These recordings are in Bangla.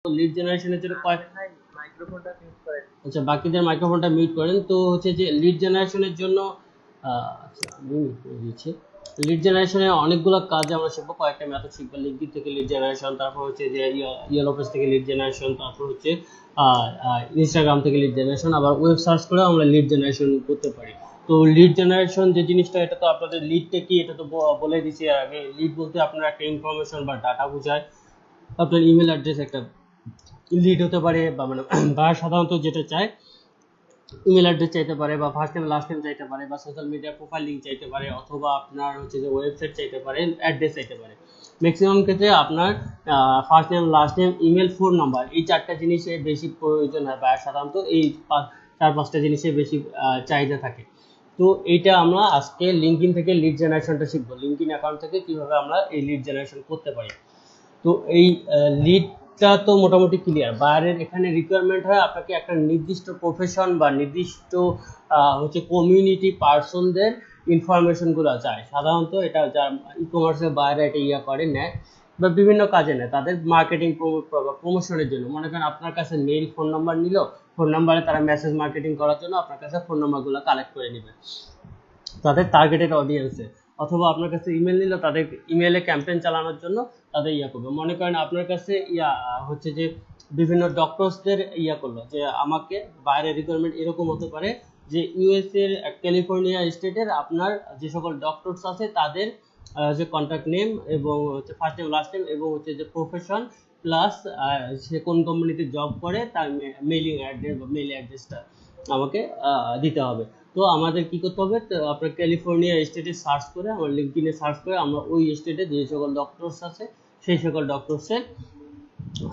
লিড জেনারেশনের জন্য মাইক্রোফোনটা মিউট করেন। আচ্ছা, বাকিদের মাইক্রোফোনটা মিউট করেন। তো হচ্ছে যে লিড জেনারেশনের জন্য আচ্ছা আমি মিউট করে দিচ্ছি। লিড জেনারেশনে অনেকগুলো কাজ আমরা শিখবো, কয়েকটা মেথড শিখবো। লিঙ্কডিন থেকে লিড জেনারেশন, তারপর হচ্ছে যে ইয়েলো পেজ থেকে লিড জেনারেশন, তারপর হচ্ছে ইনস্টাগ্রাম থেকে লিড জেনারেশন, আবার ওয়েব সার্চ করেও আমরা লিড জেনারেশন করতে পারি। তো লিড জেনারেশন যে জিনিসটা, এটা তো আপনাদের লিডটা কি এটা তো বলে দিচ্ছি আগে। লিড বলতে আপনার একটা ইনফরমেশন বা ডাটা বোঝায়। আপনার ইমেল অ্যাড্রেস একটা লিড হতে পারে, বা মানে বা সাধারণত যেটা চায় ইমেল অ্যাড্রেস চাইতে পারে, বা ফার্স্ট নেম লাস্ট নেম চাইতে পারে, বা সোশ্যাল মিডিয়া প্রোফাইল লিঙ্ক চাইতে পারে, অথবা আপনার হচ্ছে যে ওয়েবসাইট চাইতে পারে, অ্যাড্রেস চাইতে পারে। ম্যাক্সিমাম ক্ষেত্রে আপনার first name last name email phone number এই চারটা জিনিসে বেশি প্রয়োজন হয়, বা সাধারণত এই চার পাঁচটা জিনিসে বেশি চাহিদা থাকে। তো এইটা আমরা আজকে লিঙ্কডিন থেকে লিড জেনারেশনটা শিখবো। লিঙ্কডিন অ্যাকাউন্ট থেকে কিভাবে আমরা এই লিড জেনারেশন করতে পারি। তো এই লিডটা তো মোটামুটি ক্লিয়ার। বাইরের এখানে রিকোয়ারমেন্ট হয় আপনাকে একটা নির্দিষ্ট প্রফেশন বা নির্দিষ্ট হচ্ছে কমিউনিটি পার্সনদের ইনফরমেশনগুলো চায়। সাধারণত এটা যা ই কমার্সের বাইরে এটা করে নেয় বা বিভিন্ন কাজে নেয়, তাদের মার্কেটিং বা প্রমোশনের জন্য। মনে করেন আপনার কাছে মেইল ফোন নাম্বার নিল, ফোন নাম্বারে তারা মেসেজ মার্কেটিং করার জন্য আপনার কাছে ফোন নাম্বারগুলো কালেক্ট করে নেবে তাদের টার্গেটেড অডিয়েন্সে। অথবা আপনার কাছে ইমেল নিল, তাদের ইমেলে ক্যাম্পেইন চালানোর জন্য তাদের করবে। মনে করেন আপনার কাছে হচ্ছে যে বিভিন্ন ডক্টরসদের করলো যে আমাকে বাইরে রিকোয়ারমেন্ট এরকম হতে পারে যে ইউএস এর ক্যালিফোর্নিয়া স্টেটের আপনার যে সকল ডক্টরস আছে তাদের যে কন্ট্যাক্ট নেম এবং হচ্ছে ফার্স্ট নেম লাস্ট নেম এবং হচ্ছে যে প্রফেশন প্লাস সে কোন কোম্পানিতে জব করে তার মেইলিং অ্যাড্রেস বা মেইল অ্যাড্রেসটা আমাকে দিতে হবে। তো আমাদের কি করতে হবে, তো আপনার ক্যালিফোর্নিয়া স্টেটে সার্চ করে, আমার লিঙ্কডিনে সার্চ করে আমরা ওই স্টেটে যে সকল ডক্টরস আছে সেই সকল ডক্টরসের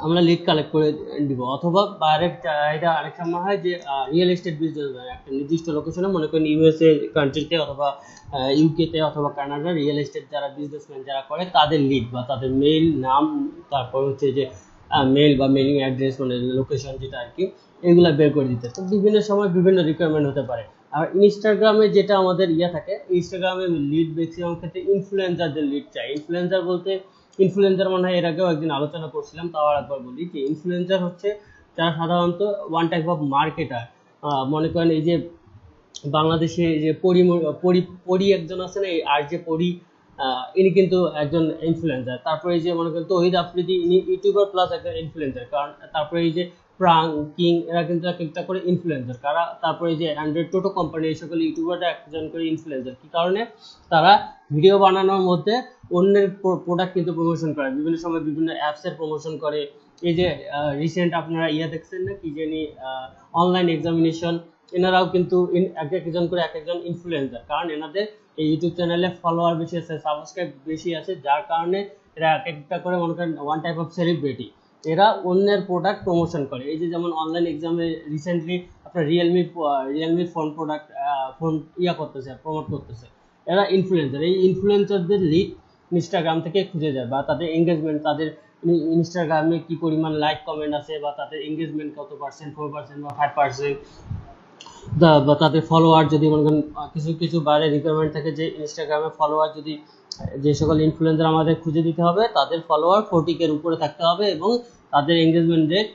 আমরা লিড কালেক্ট করে দিব। অথবা বাইরের চাহিদা অনেক সময় হয় যে রিয়েল এস্টেট বিজনেস একটা নির্দিষ্ট লোকেশনে, মনে করেন ইউএসএ কান্ট্রিতে অথবা ইউকেতে অথবা কানাডা রিয়েল এস্টেট যারা বিজনেসম্যান যারা করে তাদের লিড বা তাদের মেইল নাম, তারপর হচ্ছে যে মেইল বা মেইলিং অ্যাড্রেস মানে লোকেশন যেটা আর কি, এগুলা বের করে দিতে। তো বিভিন্ন সময় বিভিন্ন রিকোয়ারমেন্ট হতে পারে। আর ইনস্টাগ্রামে যেটা আমাদের থাকে, ইনস্টাগ্রামে লিড ম্যাক্সিমাম ক্ষেত্রে ইনফ্লুয়েন্সারদের লিড চাই। ইনফ্লুয়েন্সার বলতে ইনফ্লুয়েন্সার মানে এর আগেও একদিন আলোচনা করছিলাম, তাও একবার বলি যে ইনফ্লুয়েন্সার হচ্ছে যারা সাধারণত ওয়ান টাইপ অফ মার্কেটার। মনে করেন এই যে বাংলাদেশে যে পরি একজন আছে না, এই আর যে পরি, ইনি কিন্তু একজন ইনফ্লুয়েন্সার। তারপরে এই যে মনে করেন তৌহিদ আফ্রিদি, ইনি ইউটিউবার প্লাস একজন ইনফ্লুয়েন্সার। কারণ তারপরে এই যে প্রাং কিং, এরা কিন্তু এক একটা করে ইনফ্লুয়েন্সার। কারা? তারপরে এই যে অ্যান্ড্রয়েড টোটো কোম্পানি, এই সকল ইউটিউবাররা একজন করে ইনফ্লুয়েন্সার। কি কারণে? তারা ভিডিও বানানোর মধ্যে অন্যের প্রোডাক্ট কিন্তু প্রমোশন করে, বিভিন্ন সময় বিভিন্ন অ্যাপসের প্রমোশন করে। এই যে রিসেন্ট আপনারা দেখছেন না কি জানি অনলাইন এক্সামিনেশন, এনারাও কিন্তু এক একজন করে এক একজন ইনফ্লুয়েন্সার। কারণ এনাদের এই ইউটিউব চ্যানেলে ফলোয়ার বেশি আছে, সাবস্ক্রাইব বেশি আছে, যার কারণে এরা এক একটা করে মনে করেন ওয়ান টাইপ অফ সেলিব্রিটি। এরা অন্যের প্রোডাক্ট প্রমোশন করে। এই যে যেমন অনলাইন এক্সামে রিসেন্টলি আপনার রিয়েলমি ফোন প্রোডাক্ট ফোন করতেছে, প্রমোট করতেছে, এরা ইনফ্লুয়েন্সার। এই ইনফ্লুয়েন্সারদের লিড ইনস্টাগ্রাম থেকে খুঁজে যায়, বা তাদের এঙ্গেজমেন্ট, তাদের ইনস্টাগ্রামে কি পরিমাণ লাইক কমেন্ট আছে, বা তাদের এঙ্গেজমেন্ট কত পার্সেন্ট, 4% বা 5%, বা তাদের ফলোয়ার যদি মনে করেন কিছু কিছু বাইরে রিকোয়ারমেন্ট থাকে যে ইনস্টাগ্রামে ফলোয়ার যদি যে সকল ইনফ্লুয়েন্সার আমাদের খুঁজে দিতে হবে তাদের ফলোয়ার 40K এর উপরে থাকতে হবে এবং তাদের এঙ্গেজমেন্ট রেট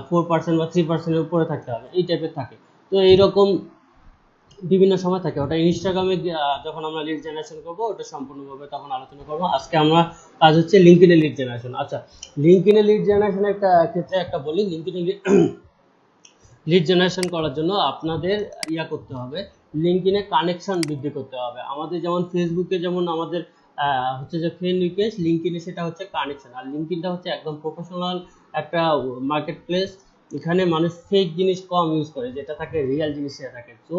4% বা 3% এর উপরে থাকতে হবে, এই টাইপের থাকে। তো এইরকম বিভিন্ন সময় থাকে। ওটা ইনস্টাগ্রামে যখন আমরা লিড জেনারেশন করবো ওটা সম্পূর্ণভাবে তখন আলোচনা করবো। আজকে আমরা কাজ হচ্ছে লিঙ্কডিনে লিড জেনারেশন। আচ্ছা, লিঙ্কডিনে লিড জেনারেশনের একটা ক্ষেত্রে একটা বলি। লিঙ্কডিনে লিড জেনারেশন করার জন্য আপনাদের করতে হবে, লিঙ্কডিনে কানেকশন বৃদ্ধি করতে হবে। আমাদের যেমন ফেসবুকে যেমন আমাদের হচ্ছে যে ফ্রেন্ড রিকোয়েস্ট, লিঙ্কডিনে সেটা হচ্ছে কানেকশন। আর লিঙ্কডিনটা হচ্ছে একদম প্রফেশনাল একটা মার্কেট প্লেস। এখানে মানুষ ফেক জিনিস কম ইউজ করে, যেটা থাকে রিয়েল জিনিস সেটা থাকে। তো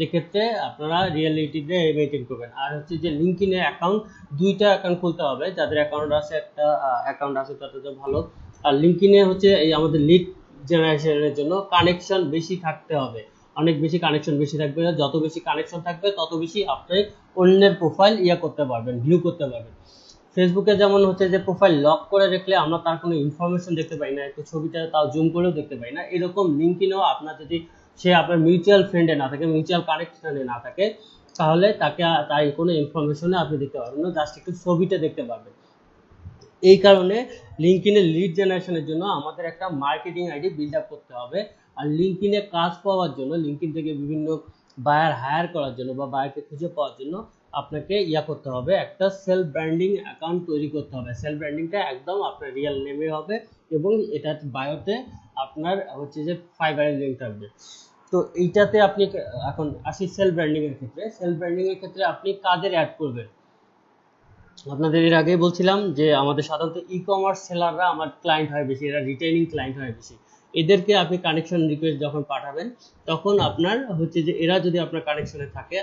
এক্ষেত্রে আপনারা রিয়েলিটিতে মেনটেন করবেন। আর হচ্ছে যে লিঙ্কডিনে অ্যাকাউন্ট, দুইটা অ্যাকাউন্ট খুলতে হবে। যাদের অ্যাকাউন্ট আছে, একটা অ্যাকাউন্ট আছে তাদের তো ভালো। আর লিঙ্কডিনে হচ্ছে এই আমাদের লিড জেনারেশনের জন্য কানেকশন বেশি থাকতে হবে, অনেক বেশি কানেকশন বেশি থাকবে। যত বেশি কানেকশন থাকবে তত বেশি আপনি অন্যের প্রোফাইল করতে পারবেন, ভিউ করতে পারবেন। ফেসবুকে যেমন হচ্ছে যে প্রোফাইল লক করে রাখলে আমরা তার কোনো ইনফরমেশন দেখতে পাই না, একটু ছবিটা তাও জুম করেও দেখতে পাই না। এরকম লিঙ্কডিনেও আপনার যদি সে আপনার মিউচুয়াল ফ্রেন্ডে না থাকে, মিউচুয়াল কানেকশনে না থাকে, তাহলে তাকে তার কোনো ইনফরমেশনে আপনি দেখতে পারবেন না, জাস্ট একটু ছবিটা দেখতে পারবেন। এই কারণে লিঙ্কডইনে লিড জেনারেশনের জন্য আমাদের একটা মার্কেটিং আইডি বিল্ড আপ করতে হবে। আর লিঙ্কডইনে কাজ পাওয়ার জন্য, লিঙ্কডইন থেকে বিভিন্ন বায়ার হায়ার করার জন্য বা বায়ারকে খুঁজে পাওয়ার জন্য আপনাকে করতে হবে, একটা সেলফ ব্র্যান্ডিং অ্যাকাউন্ট তৈরি করতে হবে। সেলফ ব্র্যান্ডিংটা একদম আপনার রিয়েল নেমে হবে এবং এটার বায়োতে আপনার হচ্ছে যে ফাইবারের লিঙ্ক থাকবে। তো এইটাতে আপনি এখন আসি সেলফ ব্র্যান্ডিং এর ক্ষেত্রে। সেলফ ব্র্যান্ডিং এর ক্ষেত্রে আপনি কাদের অ্যাড করবেন? আপনাদের এর আগেই বলছিলাম যে আমাদের সাধারণত ই কমার্স সেলাররা আমার ক্লায়েন্ট হয় বেশি, এরা রিটেইলিং ক্লায়েন্ট হয় বেশি। এদেরকে আপনি কানেকশন রিকোয়েস্ট যখন পাঠাবেন তখন আপনার হচ্ছে যে এরা যদি আপনার কানেকশনে থাকে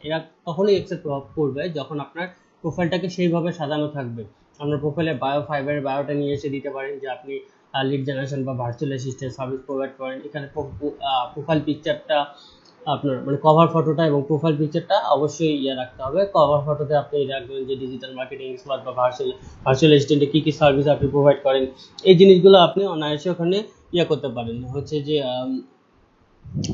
এরা তখনই অ্যাকসেপ্ট করবে যখন আপনার প্রোফাইলটাকে সেইভাবে সাজানো থাকবে। আপনার প্রোফাইলে ফাইবারের বায়োটা নিয়ে এসে দিতে পারেন যে আপনি লিড জেনারেশন বা ভার্চুয়াল অ্যাসিস্ট্যান্ট সার্ভিস প্রোভাইড করেন। এখানে প্রোফাইল পিকচারটা আপনার মানে কভার ফটোটা এবং প্রোফাইল পিকচারটা অবশ্যই রাখতে হবে। কভার ফটোতে আপনি রাখবেন যে ডিজিটাল মার্কেটিং এক্সপার্ট বা ভার্চুয়াল অ্যাসিস্ট্যান্টে কী কী সার্ভিস আপনি প্রোভাইড করেন। এই জিনিসগুলো আপনি অনায়াসে ওখানে করতে পারেন, হচ্ছে যে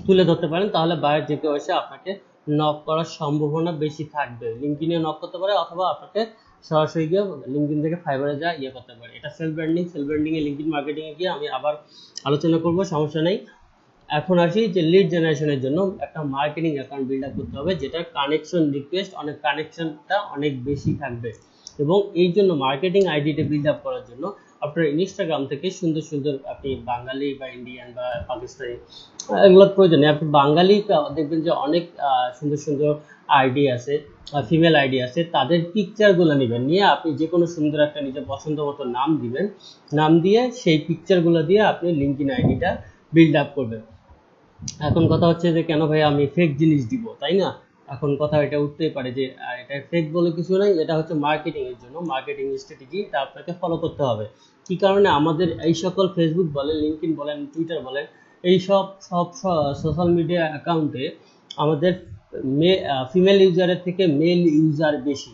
তুলে ধরতে পারেন। তাহলে বায়ার যে কেউ এসে আপনাকে নক করার সম্ভাবনা বেশি থাকবে। লিঙ্কডইনে নক করতে পারে অথবা আপনাকে সরাসরি গিয়ে লিঙ্কডইন থেকে ফাইবারে যা করতে পারে। এটা সেলফ ব্র্যান্ডিং। সেলফ ব্র্যান্ডিং এ লিঙ্কডইন মার্কেটিং এ গিয়ে আমি আবার আলোচনা করব, সমস্যা নেই। এখন আসি যে লিড জেনারেশনের জন্য একটা মার্কেটিং অ্যাকাউন্ট বিল্ড আপ করতে হবে যেটা কানেকশন রিকোয়েস্ট কানেকশনটা অনেক বেশি থাকবে। এবং এই জন্য মার্কেটিং আইডিটা বিল্ড আপ করার জন্য আপনার ইনস্টাগ্রাম থেকে সুন্দর সুন্দর, আপনি বাঙালি বা ইন্ডিয়ান বা পাকিস্তানি এগুলোর প্রয়োজনে আপনি বাঙালি দেখবেন যে অনেক সুন্দর সুন্দর আইডি আছে, ফিমেল আইডি আছে, তাদের পিকচারগুলো নেবেন, নিয়ে আপনি যে কোনো সুন্দর একটা নিজের পছন্দ মতো নাম দিবেন। নাম দিয়ে সেই পিকচারগুলো দিয়ে আপনি লিঙ্কডইন আইডিটা বিল্ড আপ করবেন। এখন কথা হচ্ছে যে কেন ভাই আমি ফেক জিনিস দিব, তাই না? এখন কথা এটা উঠতেই পারে যে এটা ফেক বলে কিছু নাই, এটা হচ্ছে মার্কেটিং এর জন্য, মার্কেটিং স্ট্র্যাটেজি, তা আপনাকে ফলো করতে হবে। কি কারণে? আমাদের এই সকল ফেসবুক বলেন, লিঙ্কডইন বলেন, টুইটার বলেন, এই সব সোশ্যাল মিডিয়া অ্যাকাউন্টে আমাদের ফিমেল ইউজারের থেকে মেল ইউজার বেশি।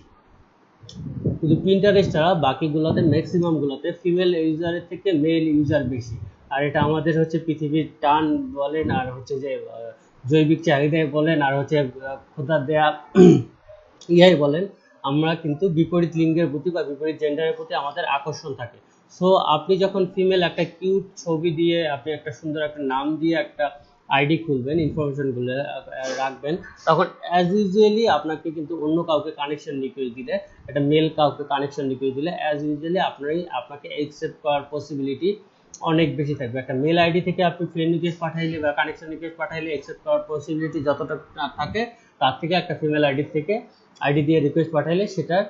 শুধু পিন্টারেস্ট ছাড়া বাকিগুলোতে ম্যাক্সিমাম গুলোতে ফিমেল ইউজারের থেকে মেল ইউজার বেশি। আর এটা আমাদের হচ্ছে পৃথিবীর টান বলেন, আর হচ্ছে যে জৈবিক চাহিদায় বলেন, আর হচ্ছে খোদার দেয়া ইয়াই বলেন, আমরা কিন্তু বিপরীত লিঙ্গের প্রতি বা বিপরীত জেন্ডারের প্রতি আমাদের আকর্ষণ থাকে। সো আপনি যখন ফিমেল একটা কিউট ছবি দিয়ে আপনি একটা সুন্দর একটা নাম দিয়ে একটা আইডি খুলবেন, ইনফরমেশনগুলো রাখবেন, তখন অ্যাজ ইউজুয়ালি আপনাকে কিন্তু অন্য কাউকে কানেকশন রিকোয়েস্ট দিলে, একটা মেল কাউকে কানেকশন রিকোয়েস্ট দিলে অ্যাজ ইউজুয়ালি আপনাকে অ্যাকসেপ্ট করার পসিবিলিটি অনেক বেশি থাকবে। একটা মেল আইডি থেকে আপনি ফ্রেন্ড রিকোয়েস্ট পাঠাইলে বা কানেকশন রিকোয়েস্ট পাঠাইলে অ্যাকসেপ্ট করার পসিবিলিটি যতটা থাকে, তার থেকে একটা ফিমেল আইডি দিয়ে রিকোয়েস্ট পাঠাইলে সেটার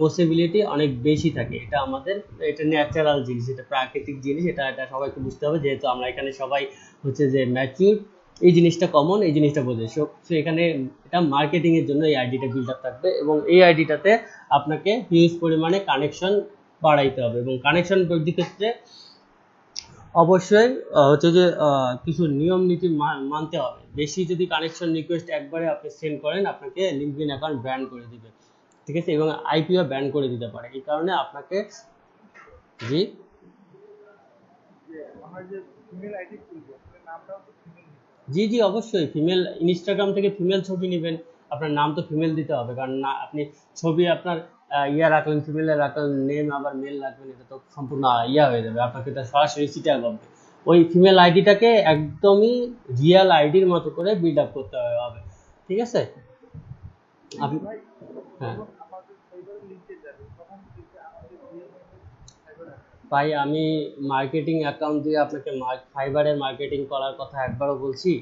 পসিবিলিটি অনেক বেশি থাকে। এটা ন্যাচারাল জিনিস, এটা প্রাকৃতিক জিনিস, এটা সবাইকে বুঝতে হবে, যেহেতু আমরা এখানে সবাই হচ্ছে যে ম্যাচিউর, এই জিনিসটা কমন, এই জিনিসটা বোঝে। সো এখানে এটা মার্কেটিং এর জন্য এই আইডিটা বিল্ড আপ থাকবে এবং এই আইডিটাতে আপনাকে হিউজ পরিমাণে কানেকশন বাড়াইতে হবে। এবং কানেকশন বৃদ্ধির ক্ষেত্রে অবশ্যই হচ্ছে যে কিছু নিয়ম নীতি মানতে হবে। বেশি যদি কানেকশন রিকোয়েস্ট একবারে আপনি সেন্ড করেন, আপনাকে লিঙ্কডইন অ্যাকাউন্ট ব্যান করে দিবে, ঠিক আছে? এবং আইপিও ব্যান করে দিতে পারে। এই কারণে আপনাকে জি জি জি অবশ্যই ফিমেল, ইনস্টাগ্রাম থেকে ফিমেল ছবি নেবেন, আপনার নাম তো ফিমেল দিতে হবে, কারণ না আপনি ছবি আপনার রাখলেন ফিমেলের, রাখলেন নেম আবার মেল রাখবেন, এটা তো সম্পূর্ণ হয়ে যাবে, আপনাকে এটা সরাসরি চিটার পাবে। ওই ফিমেল আইডিটাকে একদমই রিয়েল আইডির মতো করে বিল্ড আপ করতে হবে, ঠিক আছে? আপনি হ্যাঁ ভাই, আমি মার্কেটিং অ্যাকাউন্ট দিয়ে আপনাকে ফাইবারের মার্কেটিং করার কথা একবারও বলছি?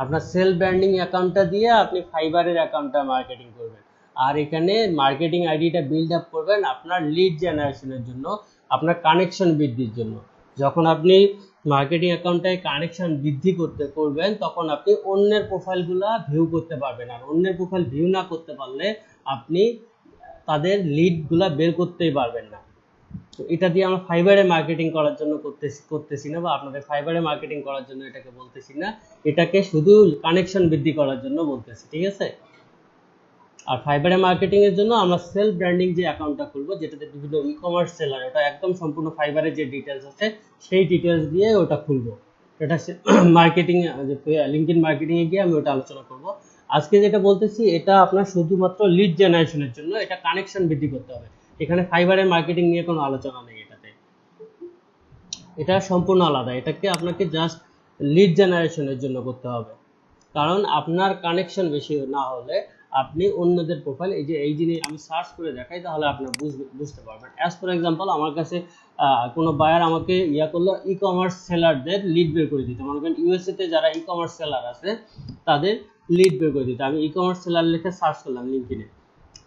আপনার সেলফ ব্র্যান্ডিং অ্যাকাউন্টটা দিয়ে আপনি ফাইবারের অ্যাকাউন্টটা মার্কেটিং করবেন। আর এখানে মার্কেটিং আইডিটা বিল্ড আপ করবেন আপনার লিড জেনারেশনের জন্য, আপনার কানেকশন বৃদ্ধির জন্য। যখন আপনি মার্কেটিং অ্যাকাউন্টটায় কানেকশন বৃদ্ধি করবেন, তখন আপনি অন্যের প্রোফাইলগুলো ভিউ করতে পারবেন। আর অন্যের প্রোফাইল ভিউ না করতে পারলে আপনি তাদের লিডগুলা বের করতেই পারবেন না। তো এটা দিয়ে আমরা ফাইবারে মার্কেটিং করার জন্য করতেছি না, বা আপনাদের ফাইবারে মার্কেটিং করার জন্য এটাকে বলতেছি না, এটাকে শুধু কানেকশন বৃদ্ধি করার জন্য বলতেছি, ঠিক আছে? আর ফাইবারে মার্কেটিং এর জন্য আমরা সেলফ ব্র্যান্ডিং যে অ্যাকাউন্টটা খুলবো, যেটাতে বিভিন্ন ই কমার্স সেলার, ওটা একদম সম্পূর্ণ ফাইবারের যে ডিটেলস আছে সেই ডিটেলস দিয়ে ওটা খুলবো। এটা মার্কেটিং, লিঙ্কডইন মার্কেটিং এ গিয়ে আমি ওটা আলোচনা করব। আজকে যেটা বলতেছি এটা আপনার শুধুমাত্র লিড জেনারেশনের জন্য, এটা কানেকশন বৃদ্ধি করতে হবে। এখানে ফাইবারের মার্কেটিং নিয়ে কোনো আলোচনা নেই এটাতে, এটা সম্পূর্ণ আলাদা। এটাকে আপনাকে জাস্ট লিড জেনারেশনের জন্য করতে হবে, কারণ আপনার কানেকশন বেশি না হলে আপনি অন্যদের প্রোফাইল এই জিনিস আমি সার্চ করে দেখাই তাহলে আপনার বুঝতে পারবেন। অ্যাজ ফর এক্সাম্পল আমার কাছে কোনো বায়ার আমাকে করলো ই কমার্স সেলারদের লিড বের করে দিতে, মনে করেন ইউএসএ তে যারা ই কমার্স সেলার আছে তাদের লিড বের করে দিতে। আমি ই কমার্স সেলার লিখে সার্চ করলাম লিঙ্কডইনে,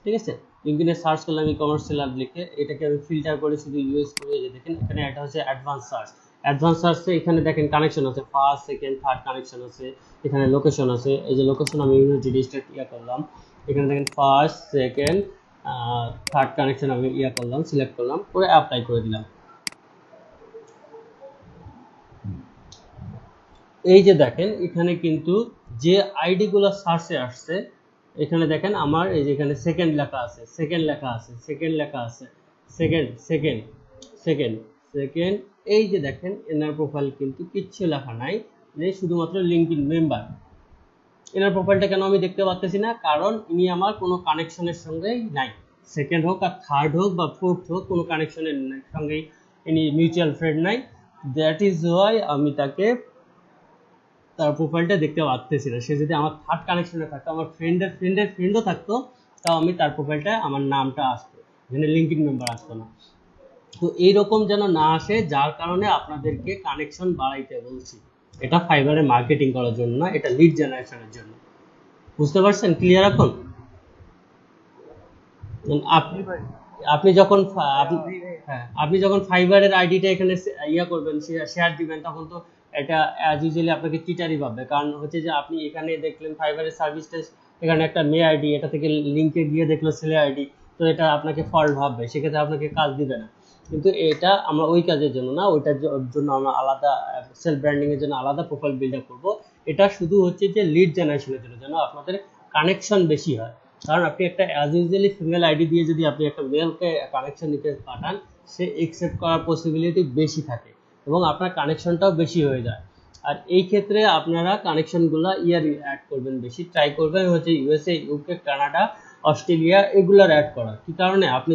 ঠিক আছে, লিঙ্কডইনে সার্চ করলাম ই কমার্স সেলার লিখে, এটাকে আমি ফিল্টার করে শুধু ইউএস করে দেখেন এখানে এটা হচ্ছে অ্যাডভান্স সার্চ। অ্যাডভান্স সার্চে এখানে দেখেন কানেকশন আছে, ফার্স্ট সেকেন্ড থার্ড কানেকশন আছে, এখানে লোকেশন আছে, এই যে লোকেশন আমি ইউনিটি ডিস্ট্রিক্ট করলাম, এখানে দেখেন ফার্স্ট সেকেন্ড থার্ড কানেকশন আমি করলাম, সিলেক্ট করলাম করে অ্যাপ্লাই করে দিলাম। এই যে দেখেন এখানে কিন্তু যে আইডি গুলো সার্চে আসছে এখানে দেখেন আমার এই যে এখানে সেকেন্ড লেখা আছে, সেকেন্ড লেখা আছে, সেকেন্ড লেখা আছে, সেকেন্ড সেকেন্ড সেকেন্ড সেকেন্ড, এই যে দেখেন এনার প্রোফাইল কিন্তু কিচ্ছু লেখা নাই, শুধুমাত্র লিঙ্কডইন মেম্বার। এনার প্রোফাইলটা কেন আমি দেখতে পাচ্ছি না? কারণ ইনি আমার কোনো কানেকশনের সঙ্গেই নাই, সেকেন্ড হোক আর থার্ড হোক বা ফোর্থ হোক কোনো কানেকশনের সঙ্গেই ইনি মিউচুয়াল ফ্রেন্ড নাই। দ্যাট ইজ ওয়াই আমি তার প্রোফাইলটা দেখতে পাচ্ছি না। সে যদি আমার থার্ড কানেকশনে থাকতো, আমার ফ্রেন্ডের ফ্রেন্ডের ফ্রেন্ডও থাকতো, তাও আমি তার প্রোফাইলটা আমার নামটা আসতো, যেখানে লিঙ্কডইন মেম্বার আসতো না। তো এইরকম যেন না আসে, যার কারণে আপনাদেরকে কানেকশন বাড়াইতে বলছি। এটা ফাইবারে মার্কেটিং করার জন্য না, এটা লিড জেনারেশনের জন্য। বুঝতে পারছেন? ক্লিয়ার এখন? আপনি যখন আপনি যখন ফাইবারের আইডিটা এখানে করবেন, শেয়ার দিবেন, তখন তো এটা অ্যাজ ইউজুয়ালি আপনাকে চিটারই পাবে। কারণ হচ্ছে যে আপনি এখানে দেখলেন ফাইবারের সার্ভিসটা, এখানে একটা মেয়ে আইডি, এটা থেকে লিঙ্কে গিয়ে দেখলো ছেলে আইডি, তো এটা আপনাকে ফল্ট ভাববে, সেক্ষেত্রে আপনাকে কাজ দিবে না। কিন্তু এটা আমরা ওই কাজের জন্য না, ওইটার জন্য আমরা আলাদা সেলফ ব্র্যান্ডিং এর জন্য আলাদা প্রোফাইল বিল্ড আপ করবো। এটা শুধু হচ্ছে যে লিড জেনারেশনের জন্য, যেন আপনাদের কানেকশন বেশি হয়। কারণ আপনি একটা অ্যাজ ইউজুয়ালি ফিমেল আইডি দিয়ে যদি আপনি একটা মেলকে কানেকশন নিতে পাঠান, সে একসেপ্ট করার পসিবিলিটি বেশি থাকে এবং আপনার কানেকশনটাও বেশি হয়ে যায়। আর এই ক্ষেত্রে আপনারা কানেকশনগুলো অ্যাড করবেন, বেশি ট্রাই করবেন হচ্ছে ইউএসএ, ইউকে, কানাডা, অস্ট্রেলিয়া এগুলার অ্যাড করা। কি কারণে? আপনি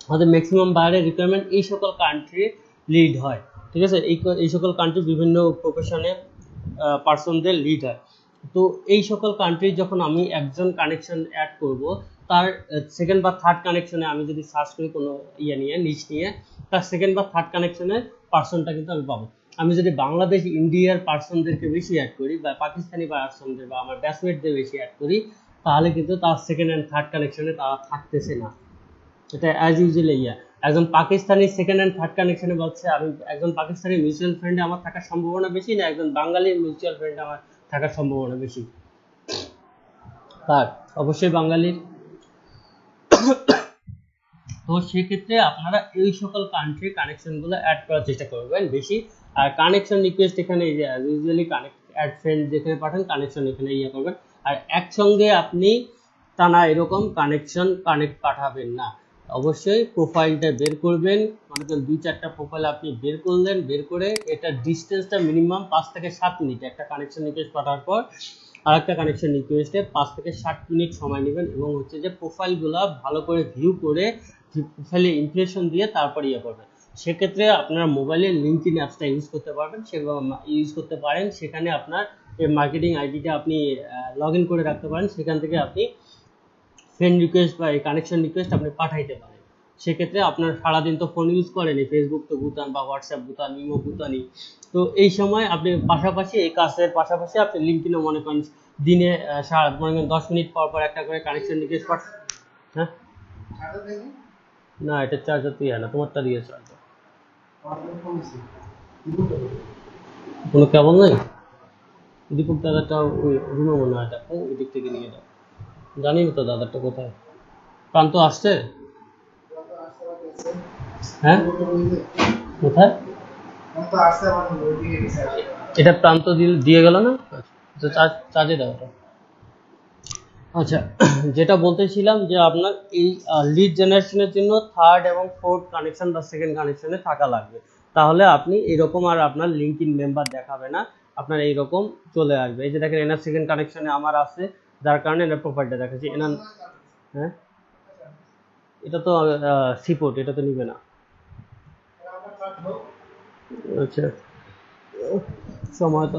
আমাদের ম্যাক্সিমাম বাইরের রিকোয়ারমেন্ট এই সকল কান্ট্রি লিড হয়, ঠিক আছে, এই সকল কান্ট্রি বিভিন্ন প্রফেশনে পার্সনদের লিড হয়। তো এই সকল কান্ট্রি যখন আমি একজন কানেকশন অ্যাড করব, তার সেকেন্ড বা থার্ড কানেকশনে আমি যদি সার্চ করি কোনো লিস্ট নিয়ে, তার সেকেন্ড বা থার্ড কানেকশনের পার্সনটা কিন্তু আমি পাবো। আমি যদি বাংলাদেশ ইন্ডিয়ার পার্সনদেরকে বেশি অ্যাড করি বা পাকিস্তানি পার্সনদের বা আমার ব্যাচমেটদের বেশি অ্যাড করি, তাহলে কিন্তু তার সেকেন্ড অ্যান্ড থার্ড কানেকশনে তারা থাকতেছে না। এটা অ্যাজ ইউজুয়ালি একজন পাকিস্তানি সেকেন্ড অ্যান্ড থার্ড কানেকশনে বলছে, আমি একজন পাকিস্তানি মিউচুয়াল ফ্রেন্ডে আমার থাকার সম্ভাবনা বেশি না একজন বাঙালির মিউচুয়াল ফ্রেন্ডে আমার থাকার সম্ভাবনা বেশি? তার অবশ্যই বাঙালির। তো সেক্ষেত্রে আপনারা এই সকল কান্ট্রি কানেকশনগুলো অ্যাড করার চেষ্টা করবেন বেশি। আর কানেকশন রিকোয়েস্ট এখানে ইউজুয়ালি অ্যাড ফ্রেন্ড যেখানে পাঠান, কানেকশন এখানে করবেন। আর একসঙ্গে আপনি টানা এরকম কানেক্ট পাঠাবেন না, অবশ্যই প্রোফাইলটা বের করবেন। মনে করেন 2-4টা প্রোফাইল আপনি বের করলেন, বের করে এটা ডিস্টেন্সটা মিনিমাম 5 থেকে 7 মিনিট, একটা কানেকশন রিকোয়েস্ট পাঠার পর আরেকটা কানেকশন রিকোয়েস্টে 5 থেকে 7 মিনিট সময় নেবেন, এবং হচ্ছে যে প্রোফাইলগুলো ভালো করে ভিউ করে প্রোফাইলে ইমপ্রেশন দিয়ে তারপর করবেন। সেক্ষেত্রে আপনার মোবাইলে লিঙ্কডইন অ্যাপসটা ইউজ করতে পারেন, সেখানে আপনার এই মার্কেটিং আইডিটা আপনি লগ ইন করে রাখতে পারেন, সেখান থেকে আপনি ফ্রেন্ড রিকোয়েস্ট বা এই কানেকশন রিকোয়েস্ট আপনি পাঠাইতে পারেন। সেক্ষেত্রে আপনার সারাদিন তো ফোন ইউজ করেনি, ফেসবুক তো গুতান বা হোয়াটসঅ্যাপ গুতান, ইমো গুতানি, তো এই সময় আপনি পাশাপাশি এই কাজের পাশাপাশি আপনি লিঙ্কডইনে মনে করেন দিনে মনে করেন 10 মিনিট পর পর একটা করে কানেকশন রিকোয়েস্ট পাঠান। হ্যাঁ না, এটা চার্জার তুই না, তোমারটা দিয়ে চার্জার কোনো কেবল নাই। দীপক দাদাটা ওই রুমে মনে হয়, দেখো ওই দিক থেকে নিয়ে যাও, জানি না তো দাদাটা কোথায়। প্রান্ত আসছে? হ্যাঁ কোথায়? এটা প্রান্ত দিয়ে গেল না, চার্জে দাও এটা। আচ্ছা, যেটা বলতেছিলাম যে আপনার এই লিড জেনারেশনের জন্য থার্ড এবং ফোর্থ কানেকশন বা সেকেন্ড কানেকশনে থাকা লাগবে, তাহলে আপনি এরকম আর আপনার লিঙ্কডইন মেম্বার দেখাবে না, আপনার এইরকম চলে আসবে। এই যে দেখেন এনার সেকেন্ড কানেকশনে আমার আছে, যার কারণে এনার প্রোফাইলটা দেখাচ্ছি। হ্যাঁ এটা তো সিপোর্ট, এটা তো নিবে না। আচ্ছা সময় তো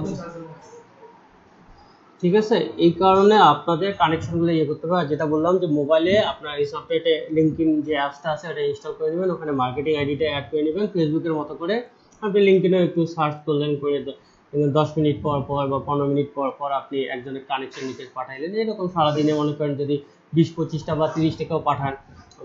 ঠিক আছে, এই কারণে আপনাদের কানেকশনগুলো ইয়ে করতে হবে। আর যেটা বললাম যে মোবাইলে আপনার এই সফটওয়্যারে লিঙ্কডিন যে অ্যাপসটা আছে ওটা ইনস্টল করে নেবেন, ওখানে মার্কেটিং আইডিটা অ্যাড করে নেবেন ফেসবুকের মতো করে। আপনি লিঙ্কডিনে একটু সার্চ করলেন, করে 10 মিনিট পর পর বা 15 মিনিট পর পর আপনি একজনের কানেকশন রিকোয়েস্ট পাঠাইলেন। এরকম সারাদিনে মনে করেন যদি 20-25টা বা 30টাও পাঠান,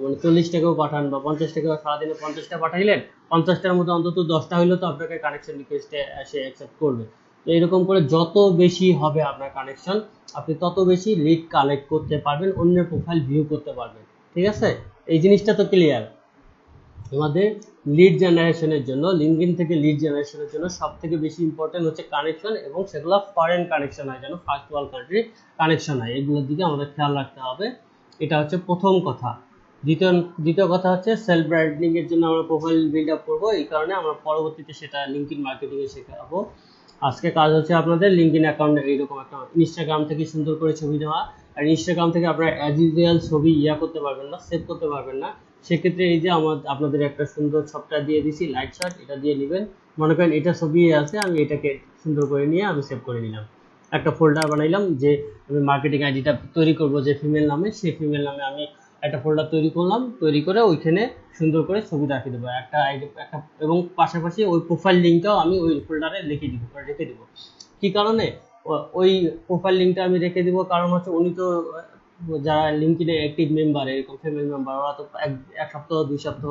মানে 40টাও পাঠান বা 50টাও, সারাদিনে 50টা পাঠাইলেন, 50টার মধ্যে অন্তত 10টা হইলেও তো আপনাকে কানেকশন রিকোয়েস্টে এসে অ্যাকসেপ্ট করবে। তো এরকম করে যত বেশি হবে আপনার কানেকশন, আপনি তত বেশি লিড কালেক্ট করতে পারবেন, অন্যের প্রোফাইল ভিউ করতে পারবেন। ঠিক আছে, এই জিনিসটা তো ক্লিয়ার। আমাদের লিড জেনারেশনের জন্য, লিঙ্কডইন থেকে লিড জেনারেশনের জন্য সব থেকে বেশি ইম্পর্টেন্ট হচ্ছে কানেকশন, এবং সেগুলো ফরেন কানেকশন হয়, যেন ফার্স্ট ওয়ার্ল্ড কান্ট্রি কানেকশন হয়, এগুলোর দিকে আমাদের খেয়াল রাখতে হবে। এটা হচ্ছে প্রথম কথা। দ্বিতীয় কথা হচ্ছে সেলফ ব্র্যান্ডিং এর জন্য আমরা প্রোফাইল বিল্ড আপ করবো, এই কারণে আমরা পরবর্তীতে সেটা লিঙ্কডইন মার্কেটিং এ শেখাবো। আজকে কাজ হচ্ছে আপনাদের লিঙ্কডইন অ্যাকাউন্ট এইরকম একটা ইনস্টাগ্রাম থেকে সুন্দর করে ছবি নেওয়া। আর ইনস্টাগ্রাম থেকে আপনারা অ্যাজ ইউজুয়াল ছবি করতে পারবেন না, সেভ করতে পারবেন না। সেক্ষেত্রে এই যে আপনাদের একটা সুন্দর সফটওয়্যার দিয়ে দিছি লাইট শার্ট, এটা দিয়ে নেবেন। মনে করেন এটা ছবি আছে, আমি এটাকে সুন্দর করে নিয়ে আমি সেভ করে নিলাম, একটা ফোল্ডার বানাইলাম। যে আমি মার্কেটিং আইডিটা তৈরি করব যে ফিমেল নামে, সেই ফিমেল নামে আমি একটা ফোল্ডার তৈরি করলাম, তৈরি করে ওইখানে সুন্দর করে ছবি রাখে দেবো একটা আইডি একটা, এবং পাশাপাশি ওই প্রোফাইল লিঙ্কটাও আমি ওই ফোল্ডারে রেখে দিব। কি কারণে ওই প্রোফাইল লিঙ্কটা আমি রেখে দিব? কারণ হচ্ছে উনি তো যারা লিঙ্কডইনে অ্যাক্টিভ মেম্বার, এরকম ফিমেল মেম্বার, ওরা তো এক সপ্তাহ 2 সপ্তাহ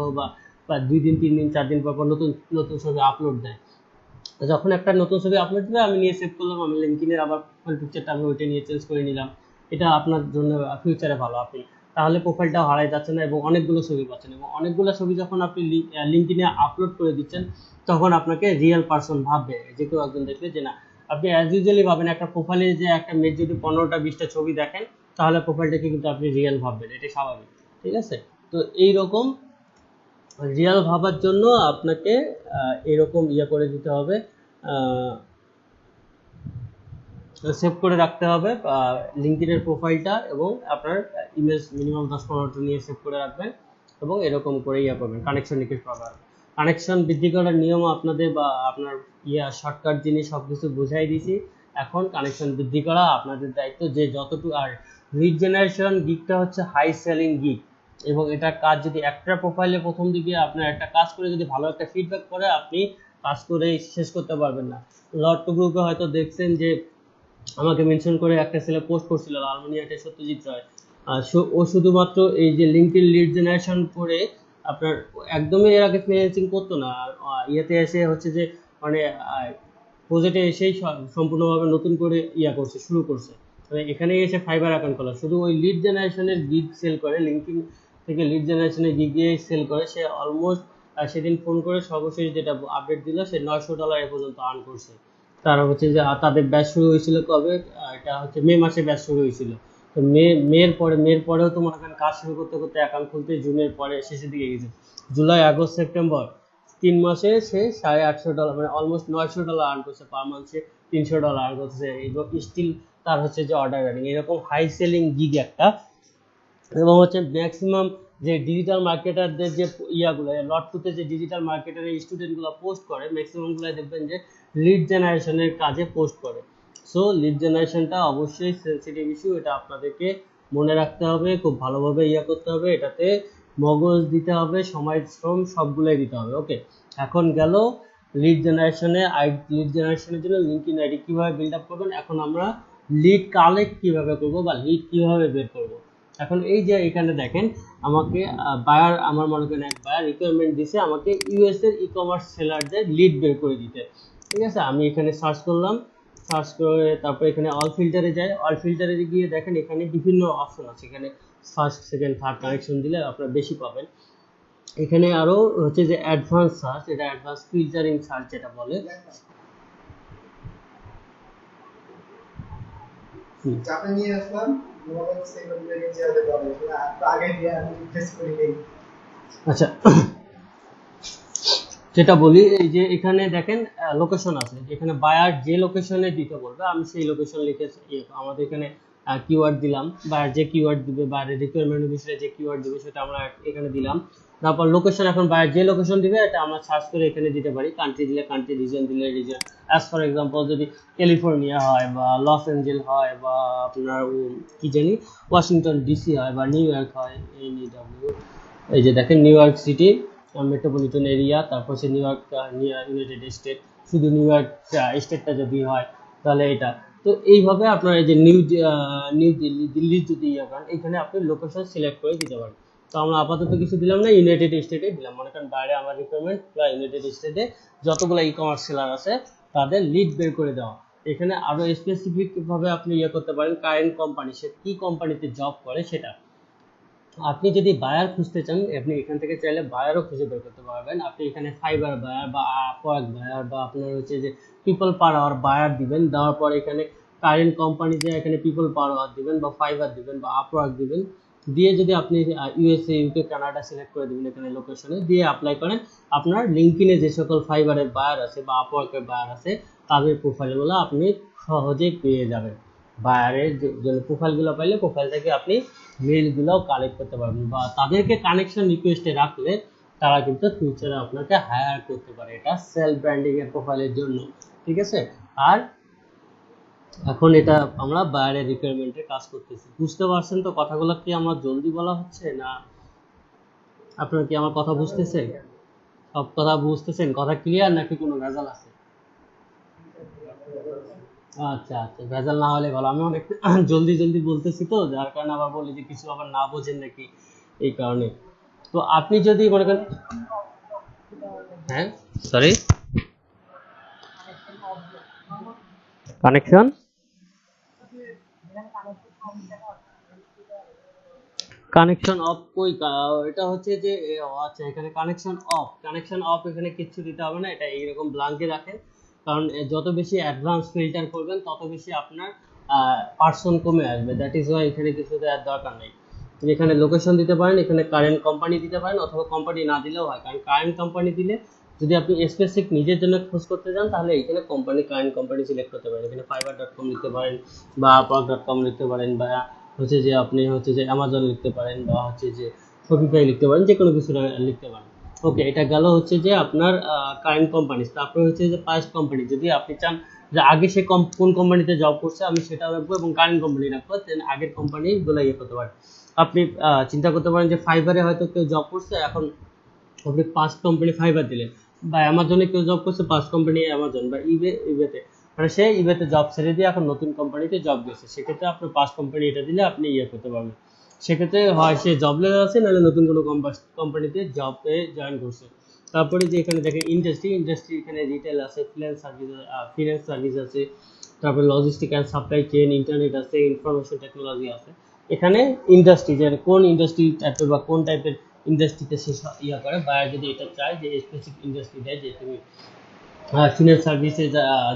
বা 2 দিন 3 দিন 4 দিন পর পর নতুন নতুন ছবি আপলোড দেয়। যখন একটা নতুন ছবি আপলোড দিবে আমি নিয়ে সেভ করলাম, আমি লিঙ্কডইনের আবার প্রোফাইল পিকচারটা আমি ওইটা নিয়ে চেঞ্জ করে নিলাম। এটা আপনার জন্য ফিউচারে ভালো, আপনি তাহলে প্রোফাইলটা হারাই যাচ্ছে না এবং অনেকগুলো ছবি পাচ্ছেন। এবং অনেকগুলো ছবি যখন আপনি লিঙ্কডইনে আপলোড করে দিচ্ছেন, তখন আপনাকে রিয়েল পারসন ভাববে, যে কেউ একজন দেখবে যে না, আপনি অ্যাজ ইউজুয়ালি ভাবেন একটা প্রোফাইলে যে একটা মেয়ের যদি 15টা 20টা ছবি দেখেন, তাহলে প্রোফাইলটাকে কিন্তু আপনি রিয়েল ভাববেন, এটা স্বাভাবিক। ঠিক আছে, তো এইরকম রিয়েল ভাবার জন্য আপনাকে এরকম করে দিতে হবে, সেভ করে রাখতে হবে লিঙ্কডইনের প্রোফাইলটা, এবং আপনার ইমেজ মিনিমাম 10-15টা নিয়ে সেভ করে রাখবেন, এবং এরকম করে করবেন কানেকশন রিকোয়েস্ট পাবেন। কানেকশন বৃদ্ধি করার নিয়ম আপনাদের বা আপনার শর্টকাট জিনিস সব কিছু বুঝাই দিয়েছি। এখন কানেকশন বৃদ্ধি করা আপনাদের দায়িত্ব, যে যতটুকু। আর লিড জেনারেশন গিগটা হচ্ছে হাই সেলিং গিগ, এবং এটা কাজ যদি একটা প্রোফাইলে প্রথম দিকে আপনার একটা কাজ করে যদি ভালো একটা ফিডব্যাক করে, আপনি কাজ করে শেষ করতে পারবেন না। লট গ্রুপে হয়তো দেখছেন যে আমাকে মেনশন করে একটা ছেলে পোস্ট করছিল, লালমনিরহাটে সত্যজিৎ রায়। ও শুধুমাত্র এই যে লিঙ্কডইন লিড জেনারেশন করে আপনার একদমই এর আগে ফ্রিল্যান্সিং করতো না, ইয়েতে এসে হচ্ছে যে মানে প্রজেক্টে এসেই সম্পূর্ণভাবে নতুন করে শুরু করছে। মানে এখানে এসে ফাইবার অ্যাকাউন্ট খোলা, শুধু ওই লিড জেনারেশনের গিগ সেল করে, লিঙ্কডইন থেকে লিড জেনারেশনের গিগ দিয়ে সেল করে। সে অলমোস্ট সেদিন ফোন করে সর্বশেষ যেটা আপডেট দিল, সে $900 এ পর্যন্ত আর্ন করছে। তারা হচ্ছে যে তাদের ব্যাচ শুরু হয়েছিল কবে? এটা হচ্ছে মে মাসে ব্যাচ শুরু হয়েছিল। তো মের পরেও তো মনে করেন কাজ শুরু করতে করতে অ্যাকাউন্ট খুলতে জুনের পরে শেষের দিকে গেছে। জুলাই আগস্ট সেপ্টেম্বর 3 মাসে সে $850, মানে অলমোস্ট $900 আর্ন করছে পার মান্থ। সে $300 আর্ন করছে, এবং স্টিল তার হচ্ছে যে অর্ডার রানিং। এরকম হাই সেলিং গিগ একটা। এবং হচ্ছে ম্যাক্সিমাম যে ডিজিটাল মার্কেটারদের যে লট2তে যে ডিজিটাল মার্কেটারের স্টুডেন্টগুলো পোস্ট করে, ম্যাক্সিমামগুলো দেখবেন যে লিড জেনারেশনের কাজে পোস্ট করে। সো লিড জেনারেশনটা অবশ্যই সেনসিটিভ ইস্যু, এটা আপনাদেরকে মনে রাখতে হবে, খুব ভালোভাবে করতে হবে, এটাতে মগজ দিতে হবে, সময় শ্রম সবগুলোই দিতে হবে। ওকে, এখন গেল লিড জেনারেশনের জন্য লিঙ্কডইন আইডি কীভাবে বিল্ড আপ করবেন। এখন আমরা লিড কালেক্ট কীভাবে করব বা লিড কীভাবে বের করব। এখন এই যে এখানে দেখেন, আমাকে বায়ার, আমার মনে করেন এক বায়ার রিকোয়ারমেন্ট দিছে আমাকে ইউএস এর ই কমার্স সেলারদের লিড বের করে দিতে। ঠিক আছে, আমি এখানে সার্চ করলাম, সার্চ করে তারপর এখানে অল ফিল্টারে যাই। অল ফিল্টারে গিয়ে দেখেন এখানে বিভিন্ন অপশন আছে, এখানে ফার্স্ট সেকেন্ড থার্ড কানেকশন দিলে আপনারা বেশি পাবেন। এখানে আরো হচ্ছে যে অ্যাডভান্স সার্চ, এটা অ্যাডভান্স ফিল্টারিং সার্চ যেটা বলে। নিয়ে আসলাম আচ্ছা, যেটা বলি, এই যে এখানে দেখেন লোকেশন আছে, এখানে বায়ার যে লোকেশনে দিতে বলবে আমি সেই লোকেশন লিখে আমাদের এখানে কিওয়ার্ড দিলাম, বা যে কিওয়ার্ড দিবে বা রিকোয়ারমেন্ট বিষয়ে যে কিওয়ার্ড দিবে সেটা আমরা এখানে দিলাম। তারপর লোকেশন, এখন বায়ার যে লোকেশন দিবে এটা আমরা সার্চ করে এখানে দিতে পারি। কান্ট্রি দিলে কান্ট্রি, রিজন দিলে রিজন। অ্যাজ ফর এক্সাম্পল যদি ক্যালিফোর্নিয়া হয় বা লস এঞ্জেল হয় বা আপনার কি জানি ওয়াশিংটন ডিসি হয় বা নিউ ইয়র্ক হয়, NEW, এই যে দেখেন new York city metropolitan area, তারপর সে নিউ ইয়র্ক ইউনাইটেড স্টেট, শুধু নিউ ইয়র্ক স্টেটটা যদি হয় তাহলে এটা। তো এইভাবে আপনার এই যে নিউ দিল্লি, দিল্লির যদি ইয়ে করেন এখানে আপনি লোকেশন সিলেক্ট করে দিতে পারেন। তো আমরা আপাতত কিছু দিলাম না, ইউনাইটেড স্টেটে দিলাম। মনে করেন বাইরে আমার রিকোয়ারমেন্ট বা ইউনাইটেড স্টেটে যতগুলো ই কমার্স সেলার আছে তাদের লিড বের করে দেওয়া। এখানে আরো স্পেসিফিক ভাবে আপনি ইয়ে করতে পারেন, কারেন্ট কোম্পানি, সে কি কোম্পানিতে জব করে সেটা। আপনি যদি বায়ার খুঁজতে চান আপনি এখান থেকে চাইলে বায়ারও খুঁজে বের করতে পারবেন। আপনি এখানে ফাইবার বায়ার বা আপওয়ার্ক বায়ার বা আপনার হচ্ছে যে পিপল পার আওয়ার বায়ার দিবেন, দেওয়ার পর এখানে কারেন্ট কোম্পানি যে এখানে পিপল পার আওয়ার দিবেন বা ফাইবার দিবেন বা আপওয়ার্ক দিবেন, দিয়ে যদি আপনি USA, UK, কানাডা সিলেক্ট করে দিবেন এখানে লোকেশনে, দিয়ে অ্যাপ্লাই করেন, আপনার লিঙ্কডইনে যে সকল ফাইবারের বায়ার আছে বা আপওয়ার্কের বায়ার আছে তাদের প্রোফাইলগুলো আপনি সহজেই পেয়ে যাবেন। বায়ারের জন্য প্রোফাইলগুলো পাইলে প্রোফাইল থেকে আপনি মেইলগুলোও কালেক্ট করতে পারবেন, বা তাদেরকে কানেকশন রিকোয়েস্টে রাখলে তারা কিন্তু ফিউচারে আপনাকে হায়ার করতে পারে। এটা সেলফ ব্র্যান্ডিং এর প্রোফাইলের জন্য, ঠিক আছে। আর এখন এটা আমরা বায়ারের রিকোয়ারমেন্টে কাজ করতেছি। বুঝতে পারছেন তো কথাগুলো? কি আমার জলদি বলা হচ্ছে না আপনার কি আমার কথা বুঝতেছেন? সব কথা বুঝতেছেন? কথা ক্লিয়ার নাকি কোনো ভেজাল আছে? আচ্ছা আচ্ছা, ভেজাল না হলে ভালো। আমি অনেক জলদি জলদি বলতেছি তো, যার কারণে আবার বলি যে কিছু আবার না বোঝেন নাকি, এই কারণে। তো আপনি যদি মনে করেন, হ্যাঁ সরি, কানেকশন কানেকশন অফ কই এটা হচ্ছে যে আচ্ছা, এখানে কানেকশন অফ, কানেকশন অফ এখানে কিচ্ছু দিতে হবে না, এটা এইরকম ব্লাঙ্কে রাখেন। কারণ যত বেশি অ্যাডভান্স ফিল্টার করবেন তত বেশি আপনার পার্সন কমে আসবে, দ্যাট ইজ ওয়াই এখানে কিছু দেওয়ার দরকার নেই। আপনি এখানে লোকেশন দিতে পারেন, এখানে কারেন্ট কোম্পানি দিতে পারেন, অথবা কোম্পানি না দিলেও হয়। কারণ কারেন্ট কোম্পানি দিলে যদি আপনি স্পেসিফিক নিজের জন্য খোঁজ করতে চান তাহলে এখানে কারেন্ট কোম্পানি সিলেক্ট করতে পারেন। এখানে fiverr.com লিখতে পারেন বা upwork.com লিখতে পারেন, বা হচ্ছে যে আপনি হচ্ছে যে অ্যামাজন লিখতে পারেন, বা হচ্ছে যে শপিফাই লিখতে পারেন, যে কোনো কিছু লিখতে পারেন। ওকে, এটা গেল হচ্ছে যে আপনার কারেন্ট কোম্পানি। তারপরে হচ্ছে যে পাস্ট কোম্পানি, যদি আপনি চান যে আগে সে কোন কোম্পানিতে জব করছে আমি সেটা রাখবো এবং কারেন্ট কোম্পানি রাখবো, দেন আগের কোম্পানিগুলো ইয়ে করতে পারেন। আপনি চিন্তা করতে পারেন যে ফাইবারে হয়তো কেউ জব করছে, এখন আপনি পাস্ট কোম্পানি ফাইবার দিলেন, বা অ্যামাজনে কেউ জব করছে পাস্ট কোম্পানি অ্যামাজন, বা ইবেতে, মানে সে ইবেতে জব ছেড়ে দিয়ে এখন নতুন কোম্পানিতে জব গেছে, সেক্ষেত্রে আপনি পাস্ট কোম্পানি এটা দিলে আপনি ইয়ে করতে পারবেন। সেক্ষেত্রে হয় সে জব লেগে আছে, নাহলে নতুন কোনো কোম্পানিতে জবে জয়েন করছে। তারপরে যে এখানে দেখেন ইন্ডাস্ট্রি এখানে রিটেল আছে, ফিনান্স সার্ভিস আছে, তারপরে logistic and supply chain, internet আছে, ইনফরমেশন টেকনোলজি আছে। এখানে ইন্ডাস্ট্রি, যে কোন ইন্ডাস্ট্রি টাইপের বা কোন টাইপের ইন্ডাস্ট্রিতে সে ইয়া করে, বায়ার যদি এটা চায় যে স্পেসিফিক ইন্ডাস্ট্রি দেয় যে তুমি ফিনান্স সার্ভিসে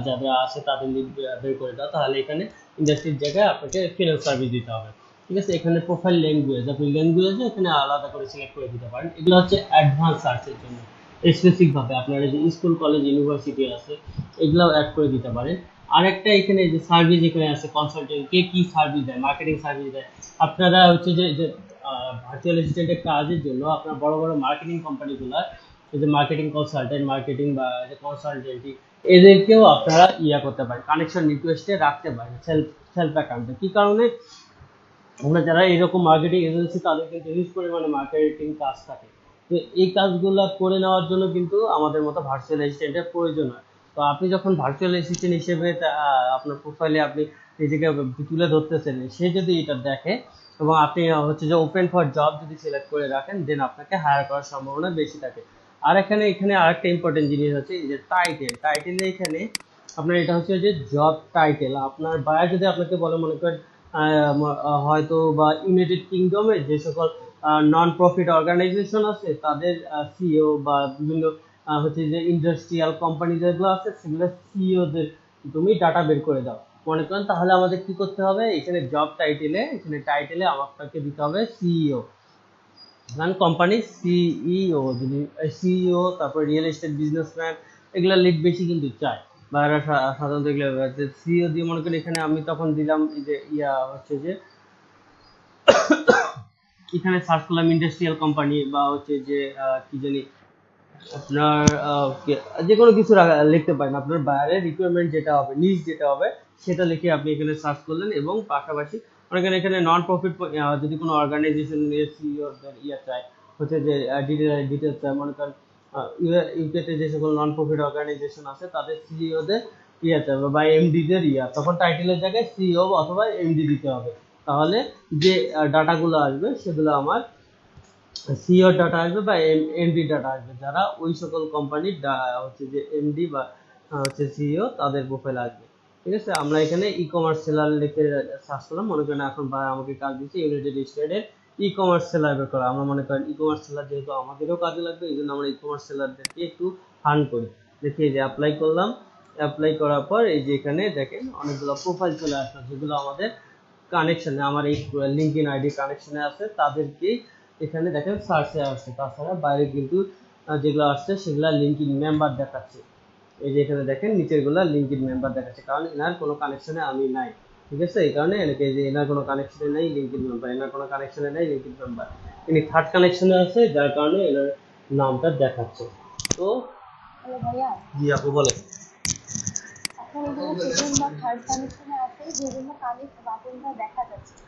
যারা আছে তাদের লিড বের করে দাও, তাহলে এখানে ইন্ডাস্ট্রির জায়গায় আপনাকে ফিনান্স সার্ভিস দিতে হবে, ঠিক আছে। এখানে প্রোফাইল ল্যাঙ্গুয়েজ, আপনি ল্যাঙ্গুয়েজ এখানে আলাদা করে সিলেক্ট করে দিতে পারেন। এগুলো হচ্ছে অ্যাডভান্স সার্চের জন্য। স্পেসিফিক ভাবে আপনার যে স্কুল কলেজ ইউনিভার্সিটি আছে এগুলাও অ্যাড করে দিতে পারেন। আরেকটা এখানে যে সার্ভিস এখানে আছে, কনসালটেন্ট কে কি সার্ভিস দেয়, মার্কেটিং সার্ভিস দেয়। আপনারা হচ্ছে যে ভার্চুয়াল অ্যাসিস্ট্যান্টের কাজের জন্য আপনার বড় বড় মার্কেটিং কোম্পানিগুলো, এই যে মার্কেটিং কনসালটেন্ট, মার্কেটিং বা যে কনসালটেন্টি, এদেরকেও আপনারা ইয়া করতে পারেন, কানেকশন রিকোয়েস্টে রাখতে পারেন সেলফ অ্যাকাউন্টে। কি কারণে? আমরা যারা এরকম মার্কেটিং এজেন্সি তাদের কিন্তু হিউজ পরিমাণে মার্কেটিং কাজ থাকে। তো এই কাজগুলো করে নেওয়ার জন্য কিন্তু আমাদের মতো ভার্চুয়াল অ্যাসিস্ট্যান্টের প্রয়োজন হয়। তো আপনি যখন ভার্চুয়াল অ্যাসিস্ট্যান্ট হিসেবে আপনার প্রোফাইলে আপনি নিজেকে তুলে ধরতেছেন, সে যদি এটা দেখে এবং আপনি হচ্ছে যে ওপেন ফর জব যদি সিলেক্ট করে রাখেন, দেন আপনাকে হায়ার করার সম্ভাবনা বেশি থাকে। আর এখানে আরেকটা ইম্পর্টেন্ট জিনিস হচ্ছে এই যে টাইটেলে এখানে আপনার এটা হচ্ছে যে জব টাইটেল। আপনার বায়ার যদি আপনাকে বলে, মনে করেন হয়তো বা ইউনাইটেড কিংডমে যে সকল নন প্রফিট অর্গানাইজেশন আছে তাদের সিইও বা বিভিন্ন হচ্ছে যে ইন্ডাস্ট্রিয়াল কোম্পানি যেগুলো আছে সেগুলো সিইওদের তুমি ডাটা বের করে দাও মনে করেন, তাহলে আমাদের কি করতে হবে, এখানে জব টাইটেলে আমাকে দিতে হবে সিইও, কারণ কোম্পানি সিইও, যদি সিইও তারপর রিয়েল এস্টেট বিজনেসম্যান এগুলা লিড বেশি কিন্তু চায়। বায়াররা সাধারণত এগুলো সিও দিয়ে মনে করি এখানে আমি তখন দিলাম এই যে হচ্ছে যে এখানে সার্চ করলাম ইন্ডাস্ট্রিয়াল কোম্পানি বা হচ্ছে যে কি জানি আপনার যে কোনো কিছু লিখতে পারেন, আপনার বায়ারের রিকোয়ারমেন্ট যেটা হবে, নিজ যেটা হবে সেটা লিখে আপনি এখানে সার্চ করলেন। এবং পাশাপাশি এখানে নন প্রফিট যদি কোনো অর্গানাইজেশন চায় হচ্ছে যে ডিটেলস চায়, মনে করেন ইউকেতে যে সকল নন প্রফিট অর্গানাইজেশন আছে তাদের সিইওদের চায় বা এমডিদের তখন টাইটেলের জায়গায় সিইও অথবা এমডি দিতে হবে। তাহলে যে ডাটাগুলো আসবে সেগুলো আমার সিও ডাটা আসবে বা এমডি ডাটা আসবে, যারা ওই সকল কোম্পানির হচ্ছে যে এমডি বা হচ্ছে সিইও তাদের প্রোফাইল আসবে। ঠিক আছে, আমরা এখানে ই কমার্স সেলার লিখে সার্চ করলাম। মনে করেন এখন ভাই আমাকে কাজ দিচ্ছে ইউনাইটেড স্টেটের ই কমার্স সেলার বের করা। আমরা মনে করেন ই কমার্স সেলার যেহেতু আমাদেরও কাজে লাগবে, এই জন্য আমরা ই কমার্স সেলারদেরকে একটু হার্ন করি। দেখি এই যে অ্যাপ্লাই করলাম, অ্যাপ্লাই করার পর এই যে এখানে দেখেন অনেকগুলো প্রোফাইল চলে আসলো যেগুলো আমাদের কানেকশনে, আমার এই লিঙ্কইন আইডি কানেকশনে আছে তাদেরকেই এখানে দেখেন সার্চে আসছে। তাছাড়া বাইরে কিন্তু যেগুলো আসছে সেগুলো লিঙ্কইন মেম্বার দেখাচ্ছে। এই যে এখানে দেখেন নিচেরগুলো লিঙ্কইন মেম্বার দেখাচ্ছে, কারণ এনার কোনো কানেকশনে আমি নাই। ঠিক আছে, এই কারণে এনেকে যে এনার কোনো কানেকশনে নাই লিঙ্কইন মেম্বার, এনার কোনো কানেকশনে নাই লিঙ্কইন মেম্বার, ইনি থার্ড কানেকশনে আছে যার কারণে এনার নামটা দেখাচ্ছে। তো জি আপু বলেন।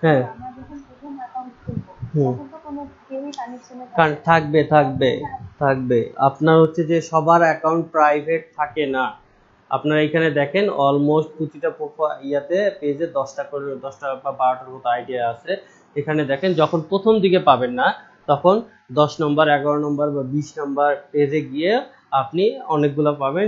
হ্যাঁ থাকবে থাকবে থাকবে আপনার হচ্ছে যে সবার অ্যাকাউন্ট প্রাইভেট থাকে না। আপনারা এখানে দেখেন অলমোস্ট প্রতিটা পেজে 10টা করে 10টা বা 12টার মতো আইডিয়া আছে। এখানে দেখেন যখন প্রথম দিকে পাবেন না তখন 10 নম্বর 11 নম্বর বা 20 নম্বর পেজে গিয়ে আপনি অনেকগুলো পাবেন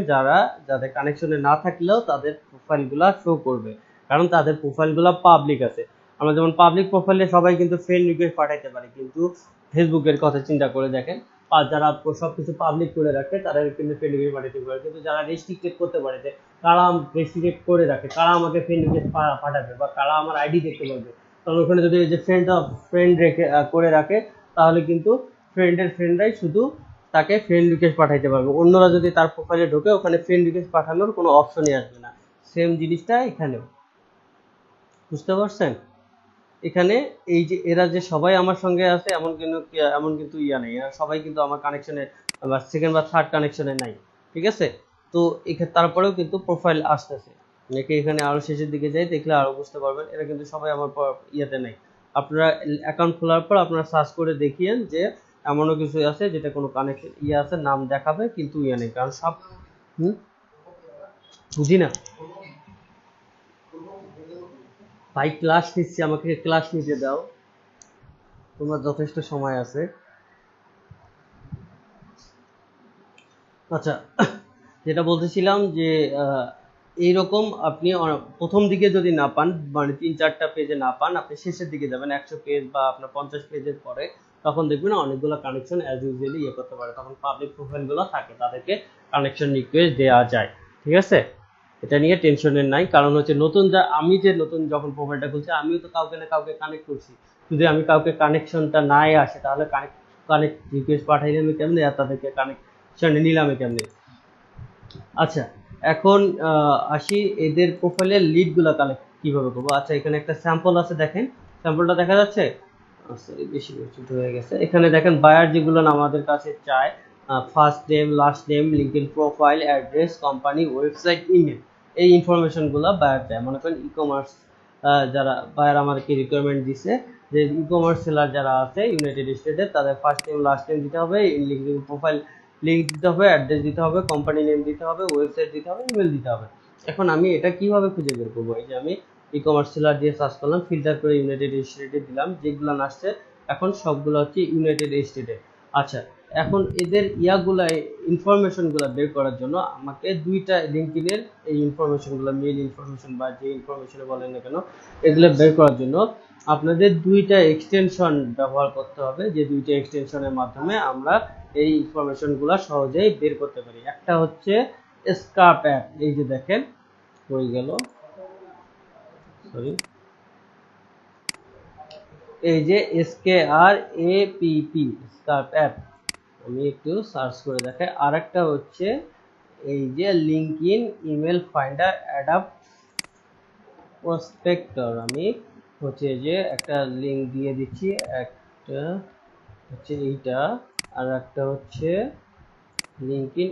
যাদের কানেকশনে না থাকলেও তাদের প্রোফাইলগুলো শো করবে, কারণ তাদের প্রোফাইলগুলো পাবলিক আছে। আমরা যেমন পাবলিক প্রোফাইলে সবাই কিন্তু ফ্রেন্ড রিকোয়েস্ট পাঠাইতে পারি, কিন্তু ফেসবুকের কথা চিন্তা করে দেখেন যারা সবকিছু পাবলিক করে রাখে তারা কিন্তু ফ্রেন্ড রিকোয়েস্ট পাঠাতে পারে, কিন্তু যারা রেস্ট্রিক্টেড করতে পারে যে কারা রেস্ট্রিক্টেড করে রাখে কারা আমাকে ফ্রেন্ড রিকোয়েস্ট পাঠাবে বা কারা আমার আইডি দেখতে পারবে, তখন ওখানে যদি যে ফ্রেন্ড রেখে করে রাখে তাহলে কিন্তু ফ্রেন্ডরাই শুধু তাকে ফ্রেন্ড রিকোয়েস্ট পাঠাইতে পারবে। অন্যরা যদি তার প্রোফাইলে ঢোকে ওখানে ফ্রেন্ড রিকোয়েস্ট পাঠানোর কোনো অপশনই আসবে না। সেম জিনিসটা এখানেও, বুঝতে পারছেন? এখানে এই যে এরা যে সবাই আমার সঙ্গে আছে এমন কিন্তু নেই, এরা সবাই কিন্তু আমার কানেকশনে বা সেকেন্ড বা থার্ড কানেকশনে নাই। ঠিক আছে, তো এখানে তারপরেও কিন্তু প্রোফাইল আসতেছে। নাকি এখানে আরো শেষের দিকে যাই দেখলে আরো বুঝতে পারবেন, এরা কিন্তু সবাই আমার নাই। আপনারা অ্যাকাউন্ট খোলার পর আপনারা সার্চ করে দেখিয়েন যে এমনও কিছু আছে যেটা কোনো কানেকশন আছে, নাম দেখাবে কিন্তু নেই, কারণ সব বুঝি না ভাই, ক্লাস নিচ্ছি, আমাকে ক্লাস নিতে দাও, তোমার যথেষ্ট সময় আছে। আচ্ছা, যেটা বলতেছিলাম যে এইরকম আপনি প্রথম দিকে যদি না পান, মানে 3-4টা পেজে না পান, আপনি শেষের দিকে যাবেন 100 পেজ বা আপনার 50 পেজের পরে, তখন দেখবেন অনেকগুলো কানেকশন অ্যাজ ইউজুয়ালি করতে পারে, তখন পাবলিক প্রোফাইলগুলো থাকে তাদেরকে কানেকশন রিকোয়েস্ট দেওয়া যায়। ঠিক আছে, এটা নিয়ে টেনশনের নাই, কারণ হচ্ছে আমি যে নতুন যখন প্রোফাইলটা খুলছি আমিও তো কাউকে না কাউকে কানেক্ট করছি। যদি আমি কাউকে কানেকশনটা নাই আসে তাহলে কানেক্ট রিকোয়েস্ট পাঠাইলে আমি কেমনে আর তাদেরকে কানেকশনে নিলামে কেমনে। আচ্ছা, এখন আসি এদের প্রোফাইলের লিডগুলো কালেক্ট কিভাবে করবো। আচ্ছা, এখানে একটা স্যাম্পল আছে, দেখেন স্যাম্পলটা দেখা যাচ্ছে। সরি, বেশি ছোট হয়ে গেছে। এখানে দেখেন বায়ার যেগুলো আমাদের কাছে চায়, first name, last name, LinkedIn profile, address, company, website, email, এই ইনফরমেশনগুলো বায়ার চায়। মনে করেন ই কমার্স যারা বায়ার আমাদেরকে রিকোয়ারমেন্ট দিছে যে ই কমার্স সেলার যারা আছে ইউনাইটেড স্টেটে, তাদের ফার্স্ট নেম লাস্ট নেম দিতে হবে, লিঙ্কডইন প্রোফাইল লিঙ্ক দিতে হবে, অ্যাড্রেস দিতে হবে, কোম্পানি নেম দিতে হবে, ওয়েবসাইট দিতে হবে, ইমেল দিতে হবে। এখন আমি এটা কিভাবে খুঁজে বের করবো? এই যে আমি ই কমার্স সেলার দিয়ে সার্চ করলাম, ফিল্টার করে ইউনাইটেড স্টেটে দিলাম, যেগুলো আসছে এখন সবগুলো হচ্ছে ইউনাইটেড স্টেটে। আচ্ছা, এখন এদের ইনফরমেশনগুলো বের করার জন্য আমাকে দুইটা লিঙ্কডইনের এই ইনফরমেশনগুলো, মেইল ইনফরমেশন বা যে ইনফরমেশন বলেন না কেন, এগুলো বের করার জন্য আপনাদের দুইটা এক্সটেনশন ব্যবহার করতে হবে, যে দুইটা এক্সটেনশনের মাধ্যমে আমরা এই ইনফরমেশনগুলো সহজেই বের করতে পারি। একটা হচ্ছে স্কার্প অ্যাপ, এই যে দেখেন হয়ে গেল, সরি, এই যে SKRAPP স্কার্প অ্যাপ, আমি একটু সার্চ করে দেখাই। আর একটা হচ্ছে এই যে লিঙ্কইন ইমেল ফাইন্ডার অ্যাডাপ প্রসপেক্টর, আমি হচ্ছে যে একটা লিঙ্ক দিয়ে দিচ্ছি, একটা হচ্ছে এইটা, আর একটা হচ্ছে লিঙ্কইন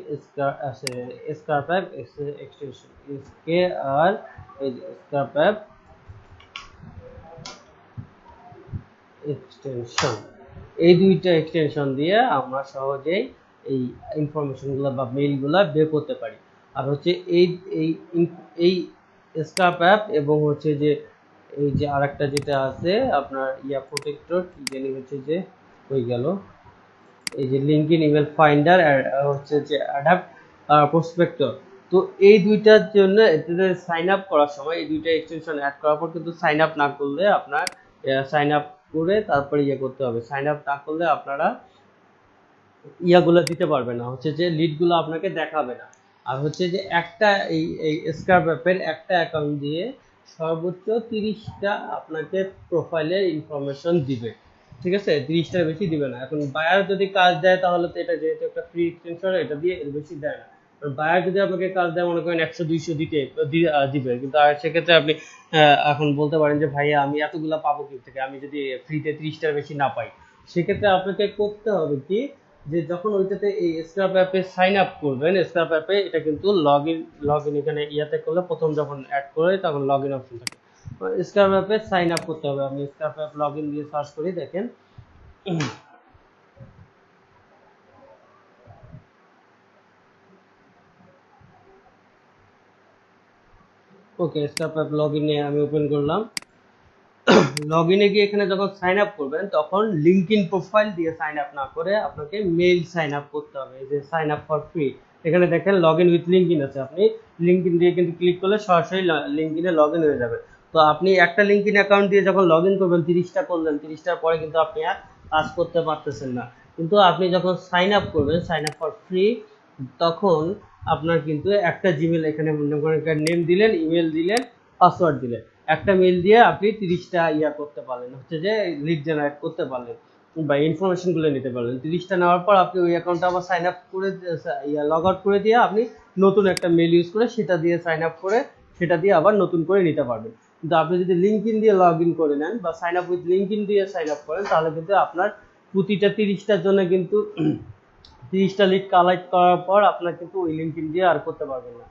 স্কারপ্যাপ এক্সটেনশন, এসকে আর এই স্কারপ্যাপ এক্সটেনশন, এই দুইটা এক্সটেনশন দিয়ে আমরা সহজেই এই ইনফরমেশনগুলো বা মেইলগুলো বের করতে পারি। আর হচ্ছে এই এই এই স্কার্প অ্যাপ এবং হচ্ছে যে এই যে আরেকটা যেটা আছে আপনার ইয়া প্রোটেক্টর, কি জানি হচ্ছে যে হয়ে গেল, এই যে লিঙ্কইন ইমেল ফাইন্ডার আর হচ্ছে যে অ্যাডাপ্ট প্রসপেক্টর। তো এই দুইটার জন্য এটাতে সাইন আপ করার সময় এই দুইটা এক্সটেনশন অ্যাড করার পর কিন্তু সাইন আপ না করলে আপনার সাইন আপ করে তারপরে ইয়ে করতে হবে, সাইন আপ না করলে আপনারা ইয়াগুলো দিতে পারবে না, হচ্ছে যে লিডগুলো আপনাকে দেখাবে না। আর হচ্ছে যে একটা এই স্ক্রাব অ্যাপের একটা অ্যাকাউন্ট দিয়ে সর্বোচ্চ 30টা আপনাকে প্রোফাইলের ইনফরমেশন দিবে, ঠিক আছে? 30টার বেশি দিবে না। এখন বায়ার যদি কাজ দেয় তাহলে তো এটা যেহেতু একটা ফ্রি এক্সটেনশন, এটা দিয়ে এর বেশি দেয় না। বায়ার যদি আপনাকে কাজ দেয় মনে করেন 100-200 দিবে, কিন্তু আর সেক্ষেত্রে আপনি এখন বলতে পারেন যে ভাইয়া আমি এতগুলা পাবো কি থেকে, আমি যদি ফ্রিতে 30টার বেশি না পাই। সেক্ষেত্রে আপনাকে করতে হবে কি, যে যখন ওইটাতে এই স্ক্রাপ অ্যাপে সাইন আপ করবেন, স্ক্রাপ অ্যাপে এটা কিন্তু লগ ইন এখানে ইয়াতে করলে প্রথম যখন অ্যাড করে তখন লগ ইন অপশন থাকে, স্ক্রাপ অ্যাপে সাইন আপ করতে হবে। আমি স্ক্রাপ অ্যাপ লগ ইন দিয়ে সার্চ করি, দেখেন ওকে স্ক্রাপ অ্যাপ লগ ইনে আমি ওপেন করলাম। লগ ইনে গিয়ে এখানে যখন সাইন আপ করবেন তখন লিঙ্কইন প্রোফাইল দিয়ে সাইন আপ না করে আপনাকে মেইল সাইন আপ করতে হবে। এই যে সাইন আপ ফর ফ্রি, এখানে দেখেন লগ ইন উইথ লিঙ্কইন আছে, আপনি লিঙ্কইন দিয়ে কিন্তু ক্লিক করলে সরাসরি লিঙ্কইনে লগ ইন হয়ে যাবে। তো আপনি একটা লিঙ্কইন অ্যাকাউন্ট দিয়ে যখন লগ ইন করবেন 30টা করলেন, 30টার পরে কিন্তু আপনি আর কাজ করতে পারতেছেন না। কিন্তু আপনি যখন সাইন আপ করবেন, সাইন আপ ফর ফ্রি, তখন আপনার কিন্তু একটা জিমেল এখানে মনে করেন নেম দিলেন, ইমেল দিলেন, পাসওয়ার্ড দিলেন, একটা মেল দিয়ে আপনি 30টা ইয়া করতে পারলেন, হচ্ছে যে লিড জেনারেট করতে পারলেন বা ইনফরমেশনগুলো নিতে পারলেন। 30টা নেওয়ার পর আপনি ওই অ্যাকাউন্টটা আবার সাইন আপ করে লগ আউট করে দিয়ে আপনি নতুন একটা মেল ইউজ করে সেটা দিয়ে সাইন আপ করে সেটা দিয়ে আবার নতুন করে নিতে পারবেন। কিন্তু আপনি যদি লিঙ্কইন দিয়ে লগ ইন করে নেন বা সাইন আপ উইথ লিঙ্কইন দিয়ে সাইন আপ করেন তাহলে কিন্তু আপনার প্রতিটা 30টার জন্য কিন্তু 30টা লিড কালেক্ট করার পর আপনার কিন্তু ওই লিঙ্কইন দিয়ে আর করতে পারবেন না।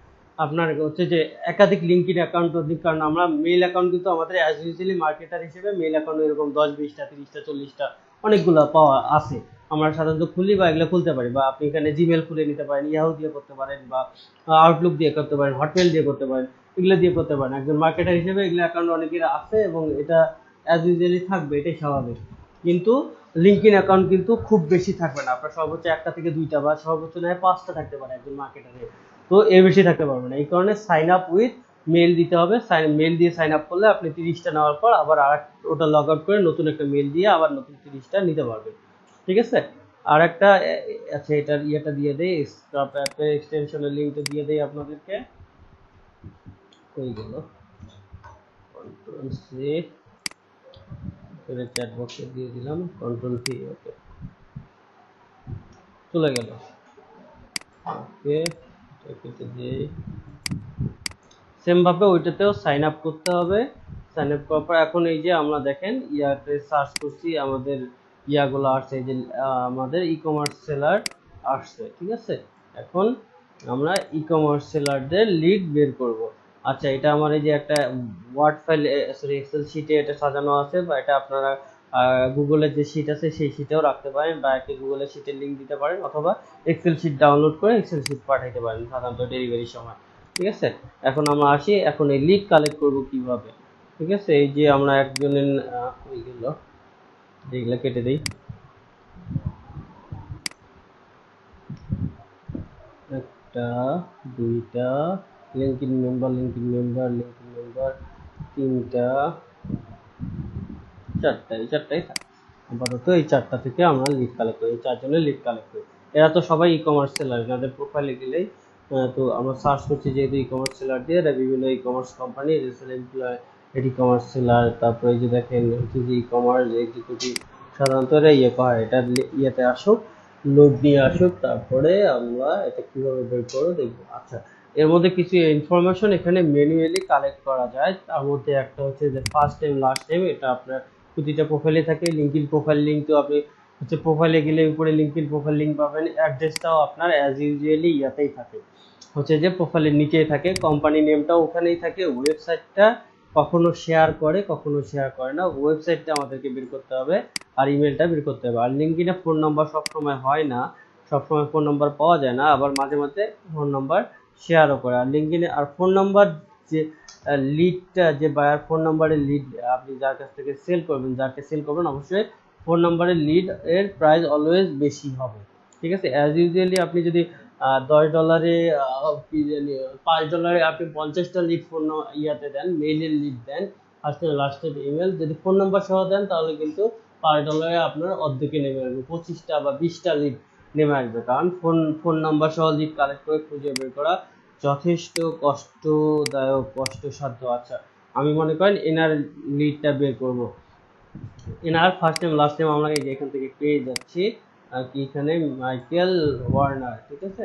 আপনার হচ্ছে যে একাধিক লিঙ্কইন অ্যাকাউন্ট, কারণ আমরা মেইল অ্যাকাউন্ট কিন্তু আমাদের অ্যাজ ইউজুয়ালি মার্কেটার হিসেবে মেইল অ্যাকাউন্ট এরকম 10-20টা 30টা 40টা অনেকগুলো পাওয়া আছে, আমরা সাধারণত খুলি বা এগুলো খুলতে পারি। বা আপনি এখানে জিমেল খুলে নিতে পারেন, ইয়াহু দিয়ে করতে পারেন, বা আউটলুক দিয়ে করতে পারেন, হটমেল দিয়ে করতে পারেন, এগুলো দিয়ে করতে পারেন। একজন মার্কেটার হিসেবে এগুলো অ্যাকাউন্ট অনেকের আছে এবং এটা অ্যাজ ইউজুয়ালি থাকবে, এটাই স্বাভাবিক। কিন্তু লিঙ্কইন অ্যাকাউন্ট কিন্তু খুব বেশি থাকবে না, আপনার সর্বোচ্চ 1টা থেকে 2টা বা সর্বোচ্চ নয় 5টা থাকতে পারে একজন মার্কেটারের। তো এর বেশি থাকতে পারবে না, এই কারণে সাইন আপ উইথ মেল দিতে হবে। মেল দিয়ে সাইন আপ করলে আপনি 30টা নেওয়ার পর আবার ওটা লগ আউট করে নতুন একটা মেল দিয়ে আবার নতুন 30টা নিতে পারবেন, ঠিক আছে? আর একটা আচ্ছা, এটার ইয়েটা দিয়ে দেই, স্ক্রাপ অ্যাপের এক্সটেনশনের লিঙ্কটা দিয়ে দেই আপনাদেরকে। হয়ে গেল, কন্ট্রোল সি করে চ্যাট বক্সে দিয়ে দিলাম, কন্ট্রোল ভি, ওকে চলে গেল। ওকে এটাকে দিয়ে সেম ভাবে ওইটাতেও সাইন আপ করতে হবে। সাইন আপ করার পর এখন এই যে আমরা দেখেন ইয়াতে সার্চ করছি, আমাদের ইয়াগুলো আসছে, এই যে আমাদের ই কমার্স সেলার আসছে, ঠিক আছে? এখন আমরা ই কমার্স সেলারদের লিড বের করব। আচ্ছা, এটা আমার এই যে একটা ওয়ার্ড ফাইল, সরি এক্সেল শিটে এটা সাজানো আছে, বা এটা আপনারা গুগলের যে শিট আছে সেই শিটেও রাখতে পারেন, বা একটা গুগলের শিটের লিঙ্ক দিতে পারেন, অথবা এক্সেল শিট ডাউনলোড করে এক্সেল শিট পাঠাইতে পারেন সাধারণত ডেলিভারির সময়, ঠিক আছে? এখন আমরা আসি, এখন এই লিড কালেক্ট করব কিভাবে, ঠিক আছে? এই যে আমরা একজনের হয়ে গেল, যেগুলো কেটে দেই, একটা, দুইটা, লিঙ্কইন মেম্বার, 3টা, 4টা, এই 4টাই থাকে আপাতত। এই 4টা থেকে আমরা লিড কালেক্ট করি, এই 4জনের লিড কালেক্ট করি। এরা তো সবাই ই কমার্স সেলার, এনাদের প্রোফাইলে গেলেই তো আমরা সার্চ করছি যেহেতু ই কমার্স সেলার দিয়ে, এরা বিভিন্ন e commerce company, resell employ, e commerce seller, তারপরে এই যে দেখেন হচ্ছে যে ই কমার্স এক্সিকিউটিভ, সাধারণত এরা ইয়ে পায়, এটা ইয়েতে আসুক, লোড নিয়ে আসুক, তারপরে আমরা এটা কিভাবে বের করবো দেখবো। আচ্ছা, এর মধ্যে কিছু ইনফরমেশন এখানে ম্যানুয়ালি কালেক্ট করা যায়। তার মধ্যে একটা হচ্ছে যে ফার্স্ট নেম লাস্ট নেম, এটা আপনার প্রতিটা প্রোফাইলে থাকে। লিঙ্কইন প্রোফাইল লিঙ্ক তো আপনি হচ্ছে প্রোফাইলে গেলে উপরে লিঙ্কইন প্রোফাইল লিঙ্ক পাবেন। অ্যাড্রেসটাও আপনার অ্যাজ ইউজুয়ালি ইয়াতেই থাকে, হচ্ছে যে প্রোফাইলের নিচেই থাকে। কোম্পানি নেমটাও ওখানেই থাকে। ওয়েবসাইটটা কখনো শেয়ার করে কখনো শেয়ার করে না, ওয়েবসাইটটা আমাদেরকে বের করতে হবে আর ইমেলটা বের করতে হবে। আর লিঙ্কইনে ফোন নাম্বার সবসময় হয় না, সবসময় ফোন নাম্বার পাওয়া যায় না, আবার মাঝে মাঝে ফোন নাম্বার শেয়ারও করে। আর লিঙ্কইনে আর ফোন নাম্বার যে লিডটা, যে বায়ার ফোন নাম্বারের লিড আপনি যার কাছ থেকে সেল করবেন, যাকে সেল করবেন, অবশ্যই ফোন নাম্বারের লিড এর প্রাইস অলওয়েজ বেশি হবে। ঠিক আছে, অ্যাজ ইউজুয়ালি আপনি যদি $10 কি জানি $5 আপনি 50টা লিড ফোন ইয়াতে দেন, মেইলের লিড দেন, ফার্স্টে লাস্টের ইমেল যদি ফোন নাম্বার সহ দেন, তাহলে কিন্তু $5 আপনার অর্ধেকে নেমে আসবে, 25টা বা 20টা লিড নেমে আসবে। কারণ ফোন নাম্বার সহ লিড কালেক্ট করে খুঁজে বের করা যথেষ্ট কষ্টদায়ক, কষ্টসাধ্য। আচ্ছা, আমি মনে করেন এনার লিডটা বের করব। এনার ফার্স্ট নেম লাস্ট নেম আমরা এই যে এখান থেকে পেয়ে যাচ্ছি। আর কি এখানে মাইকেল ওয়ার্নার, ঠিক আছে।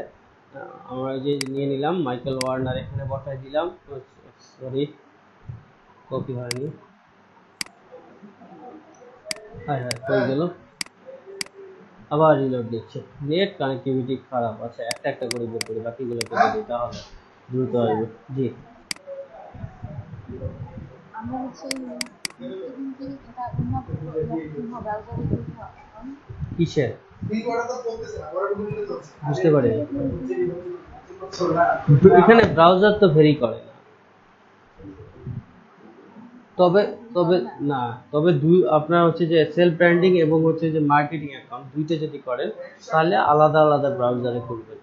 আমরা এই যে নিয়ে নিলাম মাইকেল ওয়ার্নার, এখানে বসাই দিলাম। সরি, কপি হয়নি। হ্যাঁ হ্যাঁ, হয়ে গেল। আবার রিলোড দিচ্ছে, নেট কানেক্টিভিটি খারাপ। আচ্ছা, একটা একটা করে বের করি, বাকিগুলো কেটে দিই, তাহলে দ্রুত আসবে। জি, আমরা হচ্ছে কিসের বুঝতে পারি, এখানে ব্রাউজার তো ভেরি করে না। তবে তবে না, তবে দুই আপনার হচ্ছে যে সেলফ ব্র্যান্ডিং এবং হচ্ছে যে মার্কেটিং অ্যাকাউন্ট দুইটা যদি করেন, তাহলে আলাদা আলাদা ব্রাউজারে করবেন।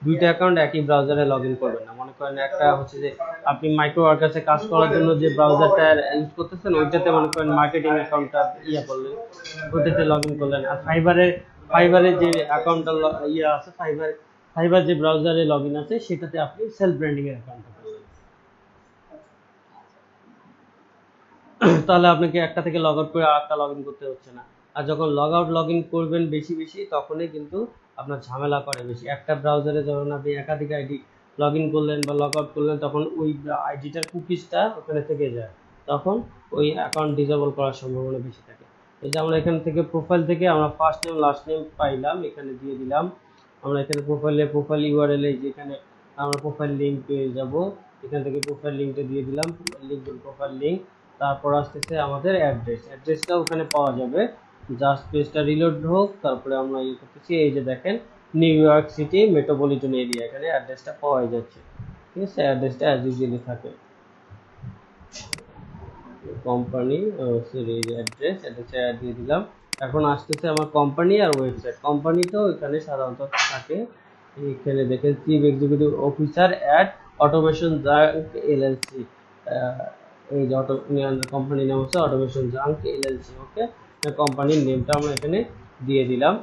দুইটা অ্যাকাউন্ট একই ব্রাউজারে লগ ইন করবেন না। মনে করেন একটা হচ্ছে যে আপনি মাইক্রো ওয়ার্কার্সে কাজ করার জন্য যে ব্রাউজারটা ইউজ করতেছেন, ওইটাতে মনে করেন মার্কেটিং অ্যাকাউন্টটা ইয়া করলেন, ওইটাতে লগ ইন করলেন। আর ফাইবারের যে অ্যাকাউন্টটা ইয়া আছে, ফাইবার যে ব্রাউজারে লগ ইন আছে, সেটাতে আপনি সেলফ ব্র্যান্ডিং এর অ্যাকাউন্টটা করলেন। তাহলে আপনাকে একটা থেকে লগ আউট করে আরেকটা লগ ইন করতে হচ্ছে না। আর যখন লগ আউট লগ ইন করবেন বেশি বেশি, তখনই কিন্তু আপনার ঝামেলা করে বেশি। একটা ব্রাউজারে যখন আপনি একাধিক আইডি লগ ইন করলেন বা লগ আউট করলেন, তখন ওই আইডিটার কুকিজটা ওখানে থেকে যায়, তখন ওই অ্যাকাউন্ট ডিসেবল করার সম্ভাবনা বেশি থাকে। এই যে আমরা এখান থেকে প্রোফাইল থেকে আমরা ফার্স্ট নেম লাস্ট নেম পাইলাম, এখানে দিয়ে দিলাম। আমরা এখানে প্রোফাইল ইউআরএল এ যেখানে আমরা প্রোফাইল লিঙ্ক পেয়ে যাব, এখান থেকে প্রোফাইল লিঙ্কটা দিয়ে দিলাম, লিঙ্ক প্রোফাইল লিঙ্ক। তারপর আসতেছে আমাদের অ্যাড্রেসটা ওখানে পাওয়া যাবে। জাস্ট পেজটা রিলোড হোক, তারপরে আমরা ইয়ে করতেছি। এই যে দেখেন, new York city metropolitan area, এখানে অ্যাড্রেসটা পাওয়া যাচ্ছে। ঠিক আছে, অ্যাড্রেসটা অ্যাজ ইউজুয়ালি থাকে। কোম্পানি সরি, অ্যাড্রেসে দিয়ে দিলাম। এখন আসতেছে আমার কোম্পানি আর ওয়েবসাইট। কোম্পানিতেও এখানে সাধারণত থাকে, এখানে দেখেন chief executive officer at automation junk LLC. এই যে কোম্পানির নাম হচ্ছে অটোমেশন জাঙ্ক এলএলসি। ওকে, কোম্পানির নেমটা আমরা এখানে দিয়ে দিলাম।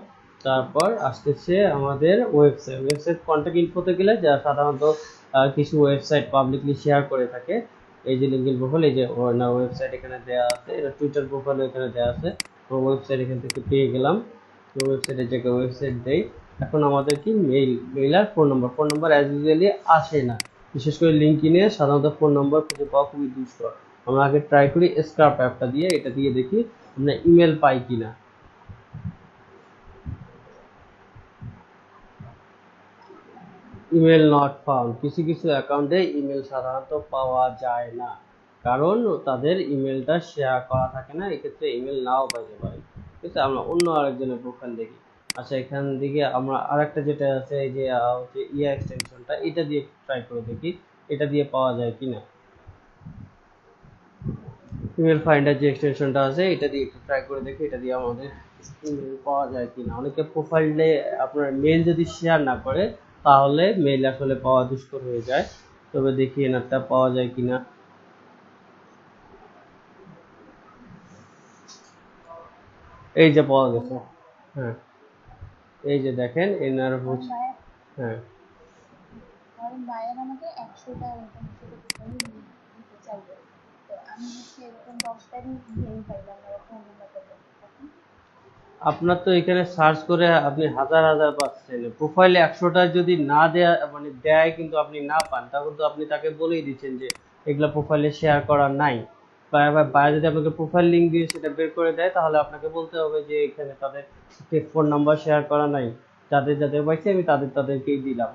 তারপর আসতেছে আমাদের ওয়েবসাইট কন্ট্যাক্ট ইনফোতে গেলে, যা সাধারণত কিছু ওয়েবসাইট পাবলিকলি শেয়ার করে থাকে। এই যে লিঙ্কইন প্রোফাইল, এই যে ওয়েবসাইট এখানে দেওয়া আছে, এটা টুইটার প্রোফাইল এখানে দেওয়া আছে। ওয়েবসাইট এখান থেকে পেয়ে গেলাম। তো ওয়েবসাইটের জায়গায় ওয়েবসাইট দেই। এখন আমাদের কি মেইল আর ফোন নাম্বার অ্যাজ ইউজুয়ালি আসে না। বিশেষ করে লিঙ্কইনে সাধারণত ফোন নাম্বার খুঁজে পাওয়া খুবই দুষ্কর। আমরা আগে ট্রাই করি স্ক্রাপ অ্যাপটা দিয়ে, এটা দিয়ে দেখি আমরা ইমেল পাই কিনা। ইমেল নট ফাউন্ড, কিছু কিছু অ্যাকাউন্টে ইমেল সাধারণত পাওয়া যায় না, কারণ তাদের ইমেলটা শেয়ার করা থাকে না, এক্ষেত্রে ইমেল নাও পাইতে পারে। ঠিক আছে, আমরা অন্য আরেকজনের প্রোফাইল দেখি। আচ্ছা, এখান থেকে আমরা আরেকটা যেটা আছে, এই যে হচ্ছে ইয়া এক্সটেনশনটা, এটা দিয়ে ট্রাই করে দেখি এটা দিয়ে পাওয়া যায় কিনা। ইমেল ফাইন্ডার যে এক্সটেনশনটা আছে, এটা দিয়ে একটু ট্রাই করে দেখি এটা দিয়ে আমাদের ইমেল পাওয়া যায় কিনা। অনেকে প্রোফাইলে আপনার মেল যদি শেয়ার না করে, তাহলে মেল আসলে পাওয়া দুষ্কর হয়ে যায়। তবে দেখি এনারটা পাওয়া যায় কিনা। এই যে পাওয়া গেছে। হ্যাঁ, এই যে দেখেন এনার হচ্ছে, হ্যাঁ আপনার তো এখানে সার্চ করে আপনি হাজার হাজার পাচ্ছেন, প্রোফাইলে 100টা যদি না দেয়া মানে দেয় কিন্তু আপনি না পান, তখন তো আপনি তাকে বলেই দিচ্ছেন যে এগুলা প্রোফাইলে শেয়ার করা নাই। বা যদি আপনাকে প্রোফাইল লিঙ্ক দিয়ে সেটা বের করে দেয়, তাহলে আপনাকে বলতে হবে যে এখানে তাদের ফোন নাম্বার শেয়ার করা নাই, যাদের যাদের পাইছে আমি তাদেরকেই দিলাম।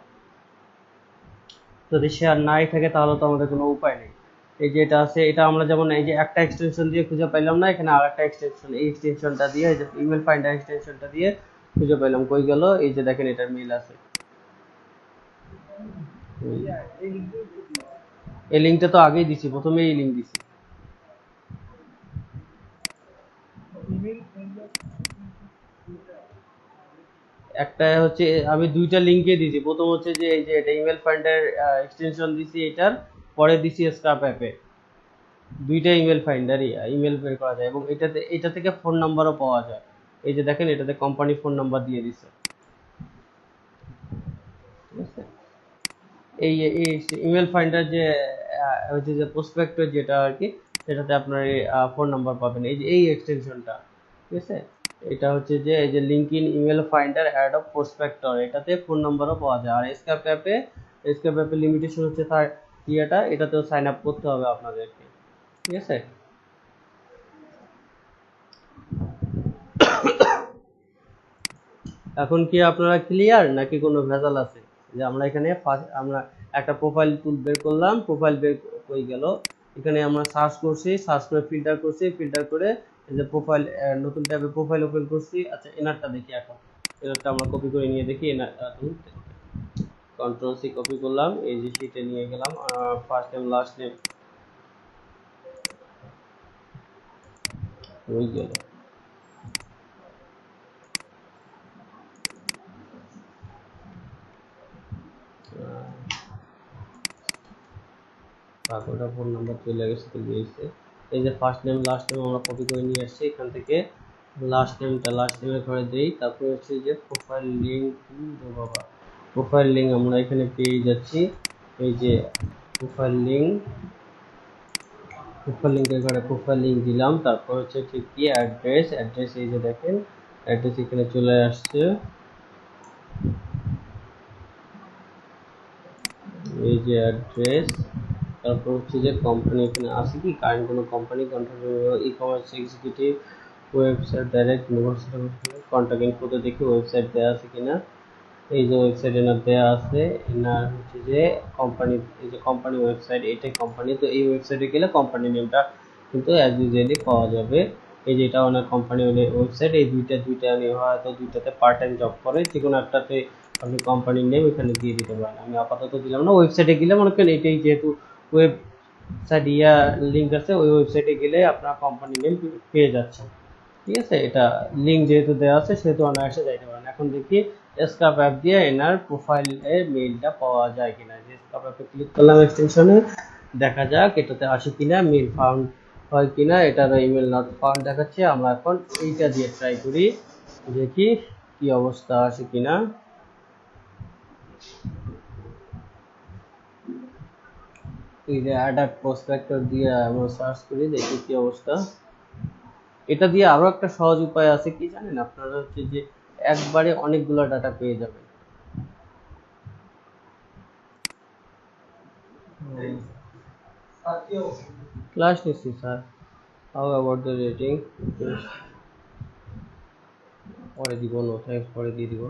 যদি শেয়ার নাই থাকে তাহলে তো আমাদের কোনো উপায় নেই। এই যে এটা আছে, এটা আমরা যেমন এই যে একটা এক্সটেনশন দিয়ে খুঁজে পাইলাম না, এখানে আরেকটা এক্সটেনশন, এই এক্সটেনশনটা দিয়ে এই যে ইমেল ফাইন্ডার এক্সটেনশনটা দিয়ে খুঁজে পাইলাম, কই গেল, এই যে দেখেন এটার মেল আছে। এই লিঙ্কটা তো আগেই দিছি, প্রথমে এই লিঙ্ক দিছি। একটা হচ্ছে আমি দুইটা লিঙ্কে দিছি, প্রথম হচ্ছে যে এই যে এটা ইমেল ফাইন্ডার এক্সটেনশন দিছি, এটার পরে দিছি স্ক্রাপ অ্যাপে। দুইটা ইমেল ফাইন্ডারই ইমেল বের করা যায় এবং এটা থেকে ফোন নাম্বারও পাওয়া যায়। এই যে দেখেন এটাতে কোম্পানি ফোন নাম্বার দিয়ে দিছে, ঠিক আছে। এই এই ইমেল ফাইন্ডার যে হচ্ছে যে প্রসপেক্টর যেটা আর কি, সেটাতে আপনার ফোন নাম্বার পাবেন, এই যে এই এক্সটেনশনটা, ঠিক আছে। এটা হচ্ছে যে এই যে LinkedIn email finder add of prospector, এটাতে ফোন নাম্বারও পাওয়া যায়। আর স্ক্যাপ অ্যাপে লিমিটেশন হচ্ছে তার এটাতেও সাইন আপ করতে হবে আপনাদেরকে, ঠিক আছে। এখন কি আপনারা ক্লিয়ার নাকি কোনো ভেজাল আছে? যে আমরা এখানে আমরা একটা প্রোফাইল টুল বের করলাম, প্রোফাইল বের হয়ে গেল, এখানে আমরা সার্চ করছি, সার্চ করে ফিল্টার করছি, ফিল্টার করে এই যে প্রোফাইল, নতুন ট্যাবে প্রোফাইল ওপেন করছি। আচ্ছা এনারটা দেখি, এখন এনারটা আমরা কপি করে নিয়ে দেখি। এনার কন্ট্রোল সি কপি করলাম, এই যে শিটে নিয়ে গেলাম, ফার্স্ট নেম লাস্ট নেম হয়ে গেল। ওটা ফোন নাম্বার চলে গেছে, চলে গেছে। এই যে ফার্স্ট নেম লাস্ট নেম আমরা কপি করে নিয়ে আসছি, এখান থেকে লাস্ট নেমের ঘরে দেই। তারপরে হচ্ছে যে প্রোফাইল লিঙ্ক, বাবা প্রোফাইল লিঙ্ক আমরা এখানে পেয়ে যাচ্ছি। এই যে প্রোফাইল লিঙ্কের ঘরে প্রোফাইল লিঙ্ক দিলাম। তারপর হচ্ছে ঠিক কি অ্যাড্রেস, এই যে দেখেন অ্যাড্রেস এখানে চলে আসছে, এই যে অ্যাড্রেস। তারপর হচ্ছে যে কোম্পানি এখানে আছে কি কারেন্ট কোনো company, e commerce executive, website, direct university, contact ইনফোতে দেখি ওয়েবসাইট দেওয়া আছে কিনা। এই যে ওয়েবসাইট এনার দেওয়া আছে, এনার হচ্ছে যে কোম্পানি, এই যে কোম্পানি ওয়েবসাইট, এটাই কোম্পানি। তো এই ওয়েবসাইটে গেলে কোম্পানি নেমটা কিন্তু অ্যাজ ইউজুয়ালি পাওয়া যাবে। এই যে এটা ওনার কোম্পানি ওয়েবসাইট, এই দুইটা উনি হয়তো দুইটাতে পার্ট টাইম জব করে, যে কোনো একটাতে আপনি কোম্পানির নেম এখানে দিয়ে দিতে পারেন। আমি আপাতত দিলাম না, ওয়েবসাইটে গেলে মনে করেন এটাই যেহেতু ওয়েবসাইট লিঙ্ক আছে, ওই ওয়েবসাইটে গেলে আপনার কোম্পানি নেম পেয়ে যাচ্ছেন, ঠিক আছে। এটা লিঙ্ক যেহেতু দেওয়া আছে সেহেতু অনায়াসে যাইতে পারেন। এখন দেখি স্ক্রাপ অ্যাপ দিয়ে এনার প্রোফাইলের মেইলটা পাওয়া যায় কিনা। যে স্ক্রাপ অ্যাপে ক্লিক করলাম এক্সটেনশনে, দেখা যাক এটাতে আসে কিনা, মেইল ফাউন্ড হয় কিনা। এটার ইমেল নট ফাউন্ড দেখাচ্ছে। আমরা এখন এইটা দিয়ে ট্রাই করি, দেখি কি অবস্থা আসে কিনা। এই যে অ্যাড প্রসপেক্টর দিয়ে আমরা সার্চ করি, দেখি কি অবস্থা। এটা দিয়ে আরো একটা সহজ উপায় আছে, কি জানেন আপনারা, হচ্ছে যে একবারে অনেকগুলো ডাটা পেয়ে যাবেন। ক্লাস নিচ্ছি sir. How about the rating, পরে দিব, নো থ্যাঙ্কস পরে দিয়ে দিব।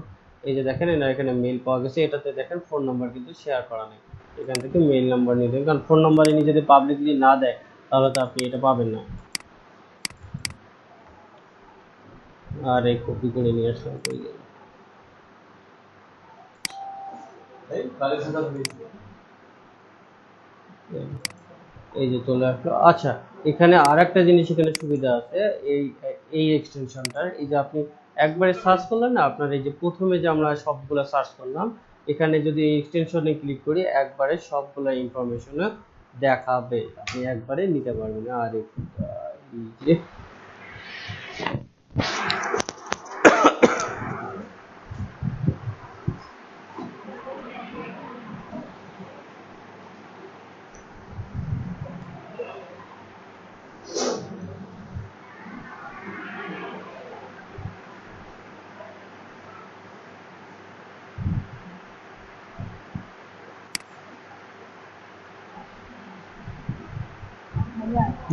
এই যে দেখেন না এখানে মেল পাওয়া গেছে, এটাতে দেখেন ফোন নাম্বার কিন্তু শেয়ার করা নেই। এখান থেকে মেল নাম্বার নিয়ে দেবেন, কারণ ফোন নাম্বার এনে যদি পাবলিকলি না দেয় তাহলে তো আপনি এটা পাবেন না। আর এই কপি করে নিয়ে আসলাম, কই গেল, এই যে চলে আসলো। আচ্ছা এখানে আর একটা জিনিস এখানে সুবিধা আছে, এই এই এক্সটেনশনটার, এই যে আপনি একবারে সার্চ করলেন না, আপনার এই যে প্রথমে যে আমরা সবগুলো সার্চ করলাম, এখানে যদি এই এক্সটেনশনে ক্লিক করি একবারে সবগুলো ইনফরমেশন দেখাবে, আপনি একবারে নিতে পারবেন। আর এই যে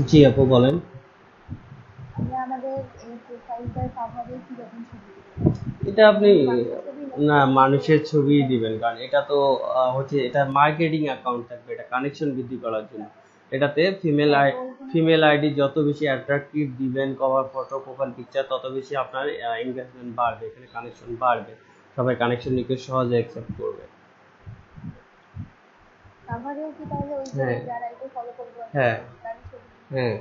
জি আপু বলেন। এটা আপনি না মানুষের ছবি দিবেন, কারণ এটা তো হচ্ছে এটা মার্কেটিং অ্যাকাউন্ট থাকবে, এটা কানেকশন বৃদ্ধি করার জন্য। এটাতে ফিমেল আইডি যত বেশি অ্যাট্রাকটিভ দিবেন কভার ফটো প্রোফাইল পিকচার, তত বেশি আপনার এনগেজমেন্ট বাড়বে, এখানে কানেকশন বাড়বে, সবাই কানেকশন রিকোয়েস্ট সহজে অ্যাকসেপ্ট করবে। হ্যাঁ হ্যাঁ হ্যাঁ,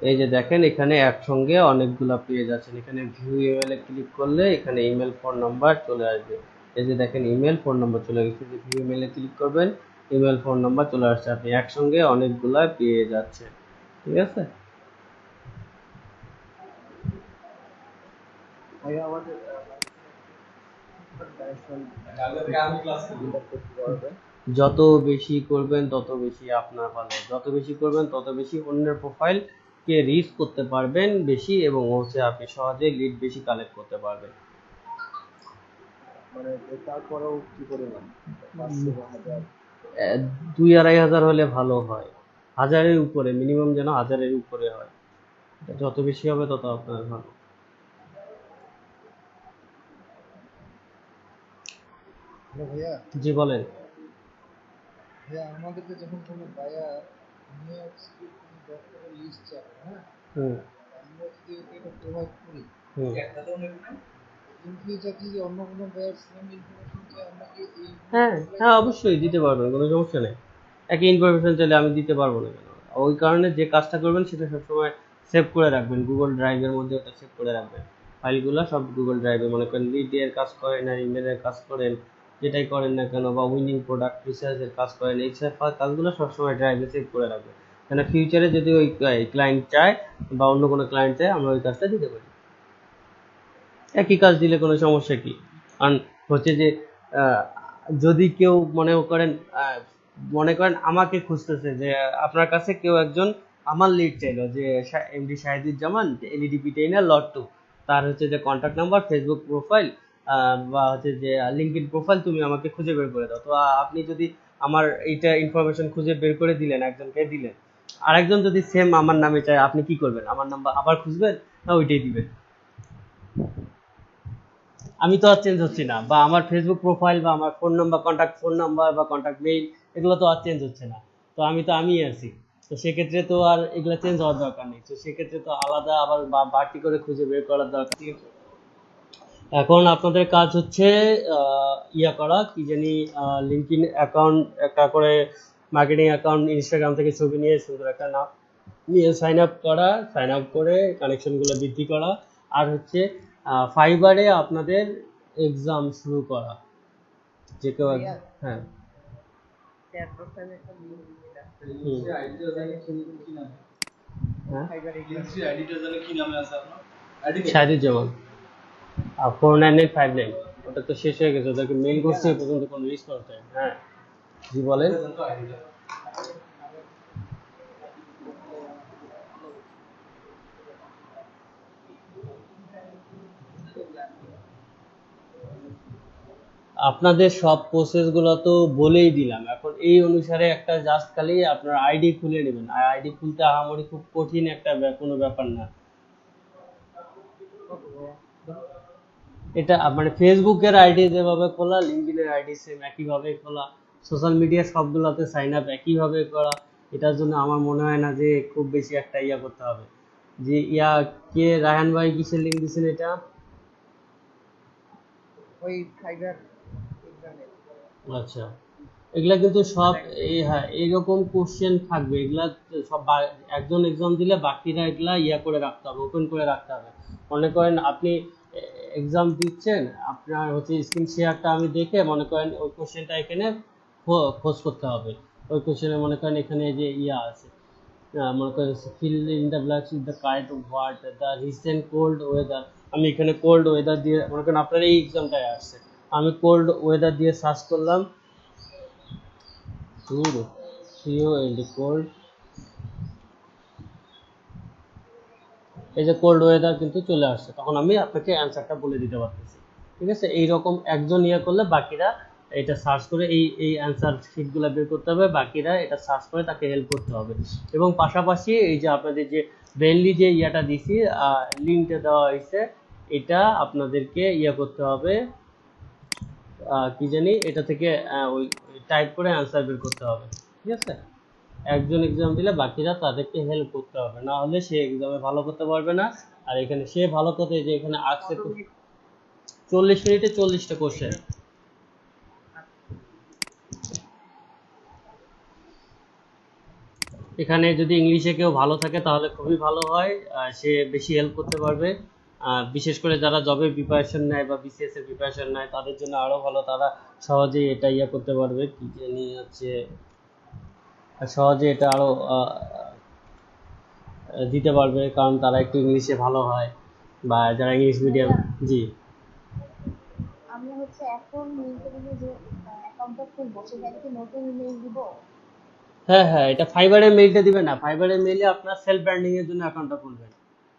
এই যে দেখেন এখানে একসঙ্গে অনেকগুলা পেজ আছেন, এখানে ভিউ ইমেলে ক্লিক করলে এখানে ইমেল ফোন নাম্বার চলে আসবে। এই যে দেখেন ইমেল ফোন নাম্বার চলে গেছে, যে ভিউ ইমেলে ক্লিক করবেন ইমেল ফোন নাম্বার চলে আসছে, আপনি একসঙ্গে অনেকগুলা পেয়ে যাচ্ছেন। ঠিক আছে, যত বেশি করবেন তত বেশি আপনার ভালো, যত বেশি করবেন তত বেশি অন্যের প্রোফাইল কে রিচ করতে পারবেন বেশি, এবং হচ্ছে আপনি সহজে লিড বেশি কালেক্ট করতে পারবেন। আহ, 2-2.5 হাজার হলে ভালো হয়, হাজারের উপরে মিনিমাম, যেন হাজারের উপরে হয়, যত বেশি হবে তত আপনার ভালো। জি বলেন। হুম হুম। হ্যাঁ হ্যাঁ, অবশ্যই দিতে পারবেন, কোনো সমস্যা নেই। একই ইনফরমেশন চাইলে আমি দিতে পারবো না কেন? ওই কারণে যে কাজটা করবেন সেটা সবসময় সেভ করে রাখবেন, গুগল ড্রাইভের মধ্যে ওটা সেভ করে রাখবেন। ফাইলগুলো সব গুগল ড্রাইভে, মনে করেন লিডের কাজ করেন আর ইমেলের কাজ করেন, যেটাই করেন না কেন, বা উইনিং প্রোডাক্ট রিসার্চের কাজ করেন, এই সব কাজগুলো সবসময় ড্রাইভে সেভ করে রাখবেন, কেন ফিউচারে যদি ওই ক্লায়েন্ট চায় বা অন্য কোনো ক্লায়েন্ট চায় আমরা ওই কাজটা দিতে পারি। একই কাজ দিলে কোনো সমস্যা কি? কারণ হচ্ছে যে আহ, যদি কেউ মনে করেন আমাকে খুঁজতেছে, যে আপনার কাছে কেউ একজন আমার লিড চাইলো, যে এমডি শাহিদুজ্জামান এলইডি পিটেইনার লট 2, তার হচ্ছে যে কন্ট্যাক্ট নাম্বার, ফেসবুক প্রোফাইল বা হচ্ছে যে লিঙ্কডইন প্রোফাইল তুমি আমাকে খুঁজে বের করে দাও। তো আপনি যদি আমার এইটা ইনফরমেশন খুঁজে বের করে দিলেন, একজনকে দিলেন, আরেকজন যদি সেম আমার নামে চায়, আপনি কি করবেন? আমার নাম্বার আবার খুঁজবেন না ওইটাই দিবেন? আমি তো আর চেঞ্জ হচ্ছি না, বা আমার ফেসবুক প্রোফাইল বা আমার ফোন নাম্বার বা কন্ট্যাক্ট মেইল, এগুলো তো আর চেঞ্জ হচ্ছে না। তো আমি তো আমিই আছি। তো সেক্ষেত্রে তো আর এগুলো চেঞ্জ হওয়ার দরকার নেই, তো সেক্ষেত্রে তো আলাদা আবার বাড়তি করে খুঁজে বের করার দরকার। ঠিক আছে, এখন আপনাদের কাজ হচ্ছে ইয়া করা, কি জানি, লিঙ্কডইন অ্যাকাউন্ট একটা করে, মার্কেটিং অ্যাকাউন্ট ইনস্টাগ্রাম থেকে ছবি নিয়ে সুন্দর একটা নাম নিয়ে সাইন আপ করা, সাইন আপ করে কানেকশনগুলো বৃদ্ধি করা, আর হচ্ছে ফাইবারে আপনাদের এক্সাম শুরু করা, যে কেউ হ্যাঁ। হুম। হ্যাঁ, শাহিদুজ্জামান 49959, ওটা তো শেষ হয়ে গেছে, ওদেরকে মেইল করছি এ পর্যন্ত কোনো রেসপন্স নেই। হ্যাঁ জি বলেন। আপনাদের সব প্রসেসগুলো তো বলেই দিলাম, এখন এই অনুসারে একটা জাস্ট খালি আপনার আইডি খুলে নেবেন, আর আইডি খুলতে আহামরি খুব কঠিন একটা কোনো ব্যাপার না। এটা মানে ফেসবুকের আইডি যেভাবে খোলা, লিঙ্কডইনের আইডি সেম একইভাবে খোলা, সোশ্যাল মিডিয়া সবগুলোতে সাইন আপ একইভাবে করা। এটার জন্য আমার মনে হয় না যে খুব বেশি একটা ইয়া করতে হবে। যে কে রায়হান ভাই কিসের লিঙ্ক দিছেন এটা? আচ্ছা, এগুলা কিন্তু সব এই, হ্যাঁ এইরকম কোশ্চেন থাকবে, এগুলা সব একজন এক্সাম দিলে বাকিরা এগুলা ইয়া করে রাখতে হবে, ওপেন করে রাখতে হবে। মনে করেন আপনি এক্সাম দিচ্ছেন, আপনার হচ্ছে স্ক্রিন শেয়ারটা আমি দেখে মনে করেন ওই কোশ্চেনটা এখানে খোঁজ করতে হবে। ওই কোশ্চেনে মনে করেন এখানে যে ইয়া আছে, মনে করেন fill in the blanks with the current word, the recent cold weather, আমি এখানে কোল্ড ওয়েদার দিয়ে, মনে করেন আপনার এই এক্সামটায় আসছে, আমি কোল্ড ওয়েদার দিয়ে সার্চ করলাম, সুদো কোল্ড, এই যে কোল্ড ওয়েদার কিন্তু চলে আসছে, তখন আমি আপনাকে অ্যান্সারটা বলে দিতে পারতেছি। ঠিক আছে, এইরকম একজন ইয়ে করলে বাকিরা এটা সার্চ করে এই অ্যান্সার শিটগুলো বের করতে হবে, বাকিরা এটা সার্চ করে তাকে হেল্প করতে হবে। এবং পাশাপাশি এই যে আপনাদের যে ব্রেনলি যে ইয়াটা দিছি, লিঙ্কটা দেওয়া হয়েছে, এটা আপনাদেরকে ইয়া করতে হবে, কি জানি এটা থেকে ওই টাইপ করে অ্যান্সার বের করতে হবে, ঠিক আছে? একজন এক্সাম দিলে বাকিরা তাদেরকে হেল্প করতে হবে, না হলে সে এক্সামে ভালো করতে পারবে না। আর এখানে সে ভালো করতে, যে এখানে আসছে 40 মিনিটে 40টা কোশ্চেন। এখানে যদি ইংলিশে কেউ ভালো থাকে তাহলে খুবই ভালো হয়, সে বেশি হেল্প করতে পারবে। বিশেষ করে যারা জবের প্রিপারেশন নেয় বা বিসিএস এর প্রিপারেশন নেয় তাদের জন্য আরো ভালো, তারা সহজেই এটা ইয়া করতে পারবে, কি জানি হচ্ছে সহজে এটা আরো দিতে পারবে, কারণ তারা একটু ইংলিশে ভালো হয়, বা যারা ইংলিশ মিডিয়াম। জি, আমি হচ্ছে এখন লিঙ্কডইনে যে অ্যাকাউন্টটা খুলবো সেখানে কি নতুন ইমেল দিব? হ্যাঁ হ্যাঁ, এটা ফাইবারের মেইলটা দিবেন না, ফাইবারের মেইলে আপনার সেলফ ব্র্যান্ডিং এর জন্য অ্যাকাউন্টটা খুলবেন।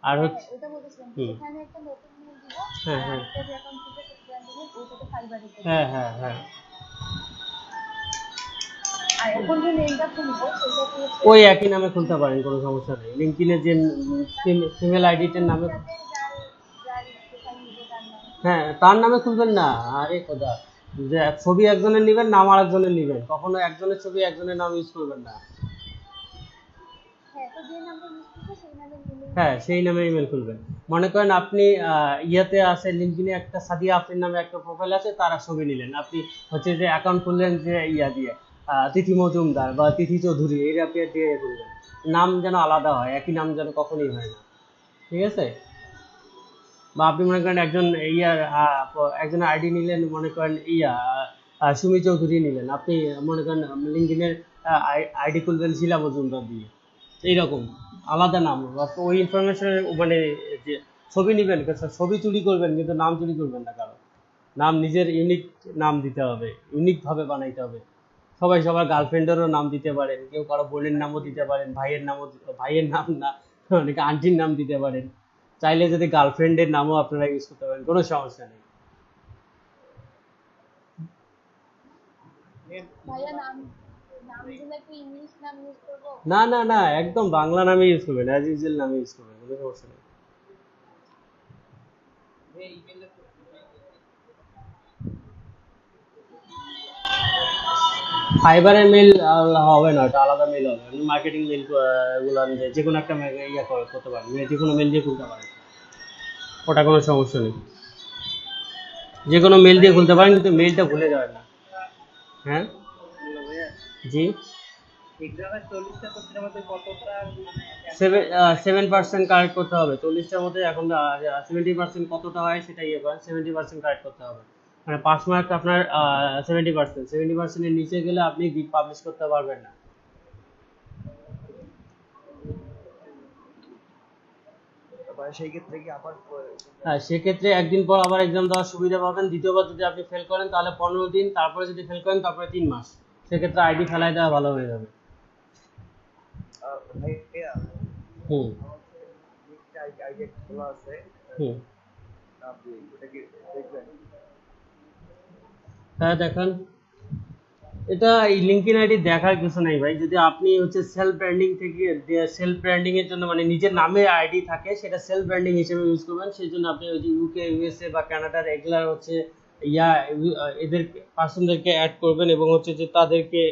আর হ্যাঁ হচ্ছে ওটা বলতেছিলাম, হুম, এখানে একটা নতুন ইমেল দিব হ্যাঁ আর হ্যাঁ আরেকটা যে অ্যাকাউন্ট খুলবো সেটা ব্র্যান্ডিং এর ওইটাতে ফাইবারে দিব। হ্যাঁ হ্যাঁ হ্যাঁ, আর এখন যে মেইলটা খুলবো সেটা কি হচ্ছে ওই একই নামে খুলতে পারেন, কোনো সমস্যা নেই। লিঙ্কডইনে যে ফিমেল আইডিটার নামে, যাতে যার যার প্রোফাইল নিব তার নাম। হ্যাঁ তার নামে খুলবেন না। আরে খোদা, যে ছবি একজনের নেবেন, নাম আর একজনের নেবেন, কখনো একজনের ছবি একজনের নাম ইউজ করবেন না। হ্যাঁ, তো যে নামটা ইউজ করবো সেই নামের ইমেল হ্যাঁ, দিব। সেই নামে ইমেল খুলবেন। মনে করেন আপনি ইয়াতে আছে, লিঙ্কডইনে একটা সাদিয়া আফরিন নামে একটা প্রোফাইল আছে, তার ছবি নিলেন, আপনি হচ্ছে যে অ্যাকাউন্ট খুললেন যে ইয়া দিয়ে তিথি মজুমদার বা তিথি চৌধুরী, এই আপনি দিয়ে খুলবেন। নাম যেন আলাদা হয়, একই নাম যেন কখনোই হয় না, ঠিক আছে? বা আপনি মনে করেন একজন ইয়ার একজন আইডি নিলেন, মনে করেন সুমি চৌধুরী নিলেন, আপনি মনে করেন লিঙ্কডইনের আইডি খুলবেন শিলা মজুমদার দিয়ে, এইরকম আলাদা নাম। ওই ইনফরমেশনের মানে যে ছবি নেবেন, ছবি চুরি করবেন কিন্তু নাম চুরি করবেন না কারো। নাম নিজের ইউনিক নাম দিতে হবে, ইউনিক ভাবে বানাইতে হবে। সবাই সবার গার্লফ্রেন্ডেরও নাম দিতে পারেন, কেউ কারো বোনের নামও দিতে পারেন, ভাইয়ের নামও ভাইয়ের নাম না, অনেকে আন্টির নাম দিতে পারেন। চাইলে যদি গার্লফ্রেন্ডের নামও আপনারা ইউজ করতে পারেন, কোনো সমস্যা নেই। ভাইয়া নাম নামগুলো কি ইংলিশ নাম ইউজ করবো? না না না, একদম বাংলা নামে ইউজ করবেন, অ্যাজ ইউজুয়াল নামে ইউজ করবেন, কোনো সমস্যা নেই। ফাইবারের মেল হবে না, ওটা আলাদা মেল হবে, মার্কেটিং মেল গুলো যে কোনো একটা ইয়ে করতে পারেন, যে কোনো মেল দিয়ে খুলতে পারেন, ওটা কোনো সমস্যা নেই। যে কোনো মেল দিয়ে খুলতে পারেন, কিন্তু মেলটা ভুলে যাবেন না। হ্যাঁ জি, 7% কারেক্ট করতে হবে 40টার মধ্যে। এখন 70% কতটা হয় সেটা ইয়ে করেন, 70% কারেক্ট করতে হবে। মানে 5 মার্ক আপনার 70%, 70%-এর নিচে গেলে আপনি পাবলিশ করতে পারবেন না। হ্যাঁ, সেক্ষেত্রে একদিন পর আবার এক্সাম দেওয়ার সুবিধা পাবেন। দ্বিতীয়বার যদি আপনি ফেল করেন তাহলে 15 দিন, তারপরে যদি ফেল করেন তারপরে 3 মাস। সেক্ষেত্রে আইডি ফেলাই দেওয়া ভালো হয়ে যাবে। হুম হুম, হ্যাঁ দেখান। এটা এই লিঙ্কডইন আইডি দেখার কিছু নাই ভাই, যদি আপনি হচ্ছে সেলফ ব্র্যান্ডিং থেকে, সেলফ ব্র্যান্ডিং এর জন্য মানে নিজের নামে আইডি থাকে, সেটা সেলফ ব্র্যান্ডিং হিসেবে ইউজ করবেন। সেই জন্য আপনি ওই যে ইউকে, ইউএসএ বা কানাডার এগুলার হচ্ছে এদের পার্সনদেরকে অ্যাড করবেন, এবং হচ্ছে যে তাদেরকে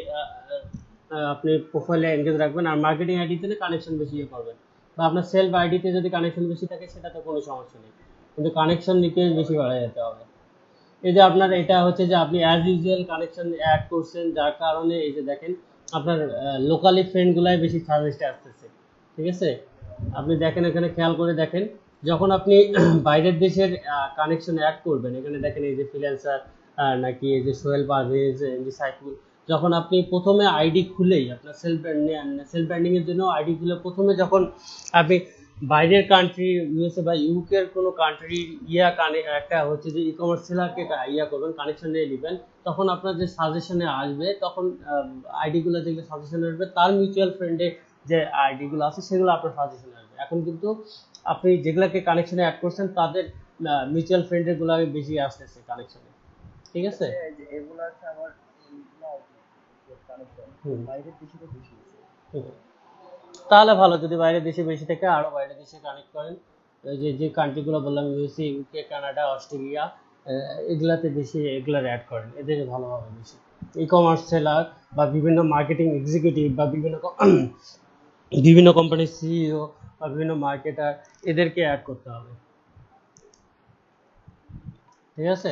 আপনি প্রোফাইলে এনগেজ রাখবেন। আর মার্কেটিং আইডিতে কানেকশন বেশি ইয়ে করবেন, বা আপনার সেলফ আইডিতে যদি কানেকশন বেশি থাকে সেটাতে কোনো সমস্যা নেই, কিন্তু কানেকশন রিকোয়েস্ট বেশি বাড়া যেতে হবে। এই যে আপনার এটা হচ্ছে যে আপনি অ্যাজ ইউজুয়াল কানেকশন অ্যাড করছেন, যার কারণে এই যে দেখেন আপনার লোকালি ফ্রেন্ডগুলাই বেশি সাজেস্টে আসতেছে, ঠিক আছে? আপনি দেখেন, এখানে খেয়াল করে দেখেন, যখন আপনি বাইরের দেশের কানেকশন অ্যাড করবেন, এখানে দেখেন এই যে ফ্রিল্যান্সার, নাকি এই যে সোহেল পারভেজ, এমডি সাইফুল, যখন আপনি প্রথমে আইডি খুলেই আপনার সেলফ ব্র্যান্ডিং এর জন্য আইডি খুলে প্রথমে যখন আপনি বাইরের কান্ট্রি, ইউএসএ বা ইউকের কোনো কান্ট্রির একটা হচ্ছে যে ই কমার্স সেলারকে ইয়া করবেন, কানেকশন নিয়ে নেবেন, তখন আপনার যে সাজেশনে আসবে, তখন আইডিগুলো যেগুলো সাজেশনে আসবে তার মিউচুয়াল ফ্রেন্ডে যে আইডিগুলো আছে সেগুলো আপনার সাজেশনে আসবে। এখন কিন্তু আপনি যেগুলোকে কানেকশনে অ্যাড করছেন তাদের মিউচুয়াল ফ্রেন্ডের গুলো বেশি আসতেছে কানেকশনে, ঠিক আছে? এগুলো আছে আমার কানেকশন হুম। বাইরের দেশে তো বেশি আছে। হুম। তাহলে ভালো, যদি বাইরের দেশে বেশি থেকে আরো বাইরের দেশে কানেক্ট করেন। এই যে যে কান্ট্রিগুলো বললাম, ইউএসএ, ইউকে, কানাডা, অস্ট্রেলিয়া, এগুলাতে বেশি এগুলার অ্যাড করেন, এদের ভালো হবে বেশি। ই কমার্স সেলার বা বিভিন্ন মার্কেটিং এক্সিকিউটিভ বা বিভিন্ন কোম্পানির সিইও বা বিভিন্ন মার্কেটার, এদেরকে অ্যাড করতে হবে। ঠিক আছে?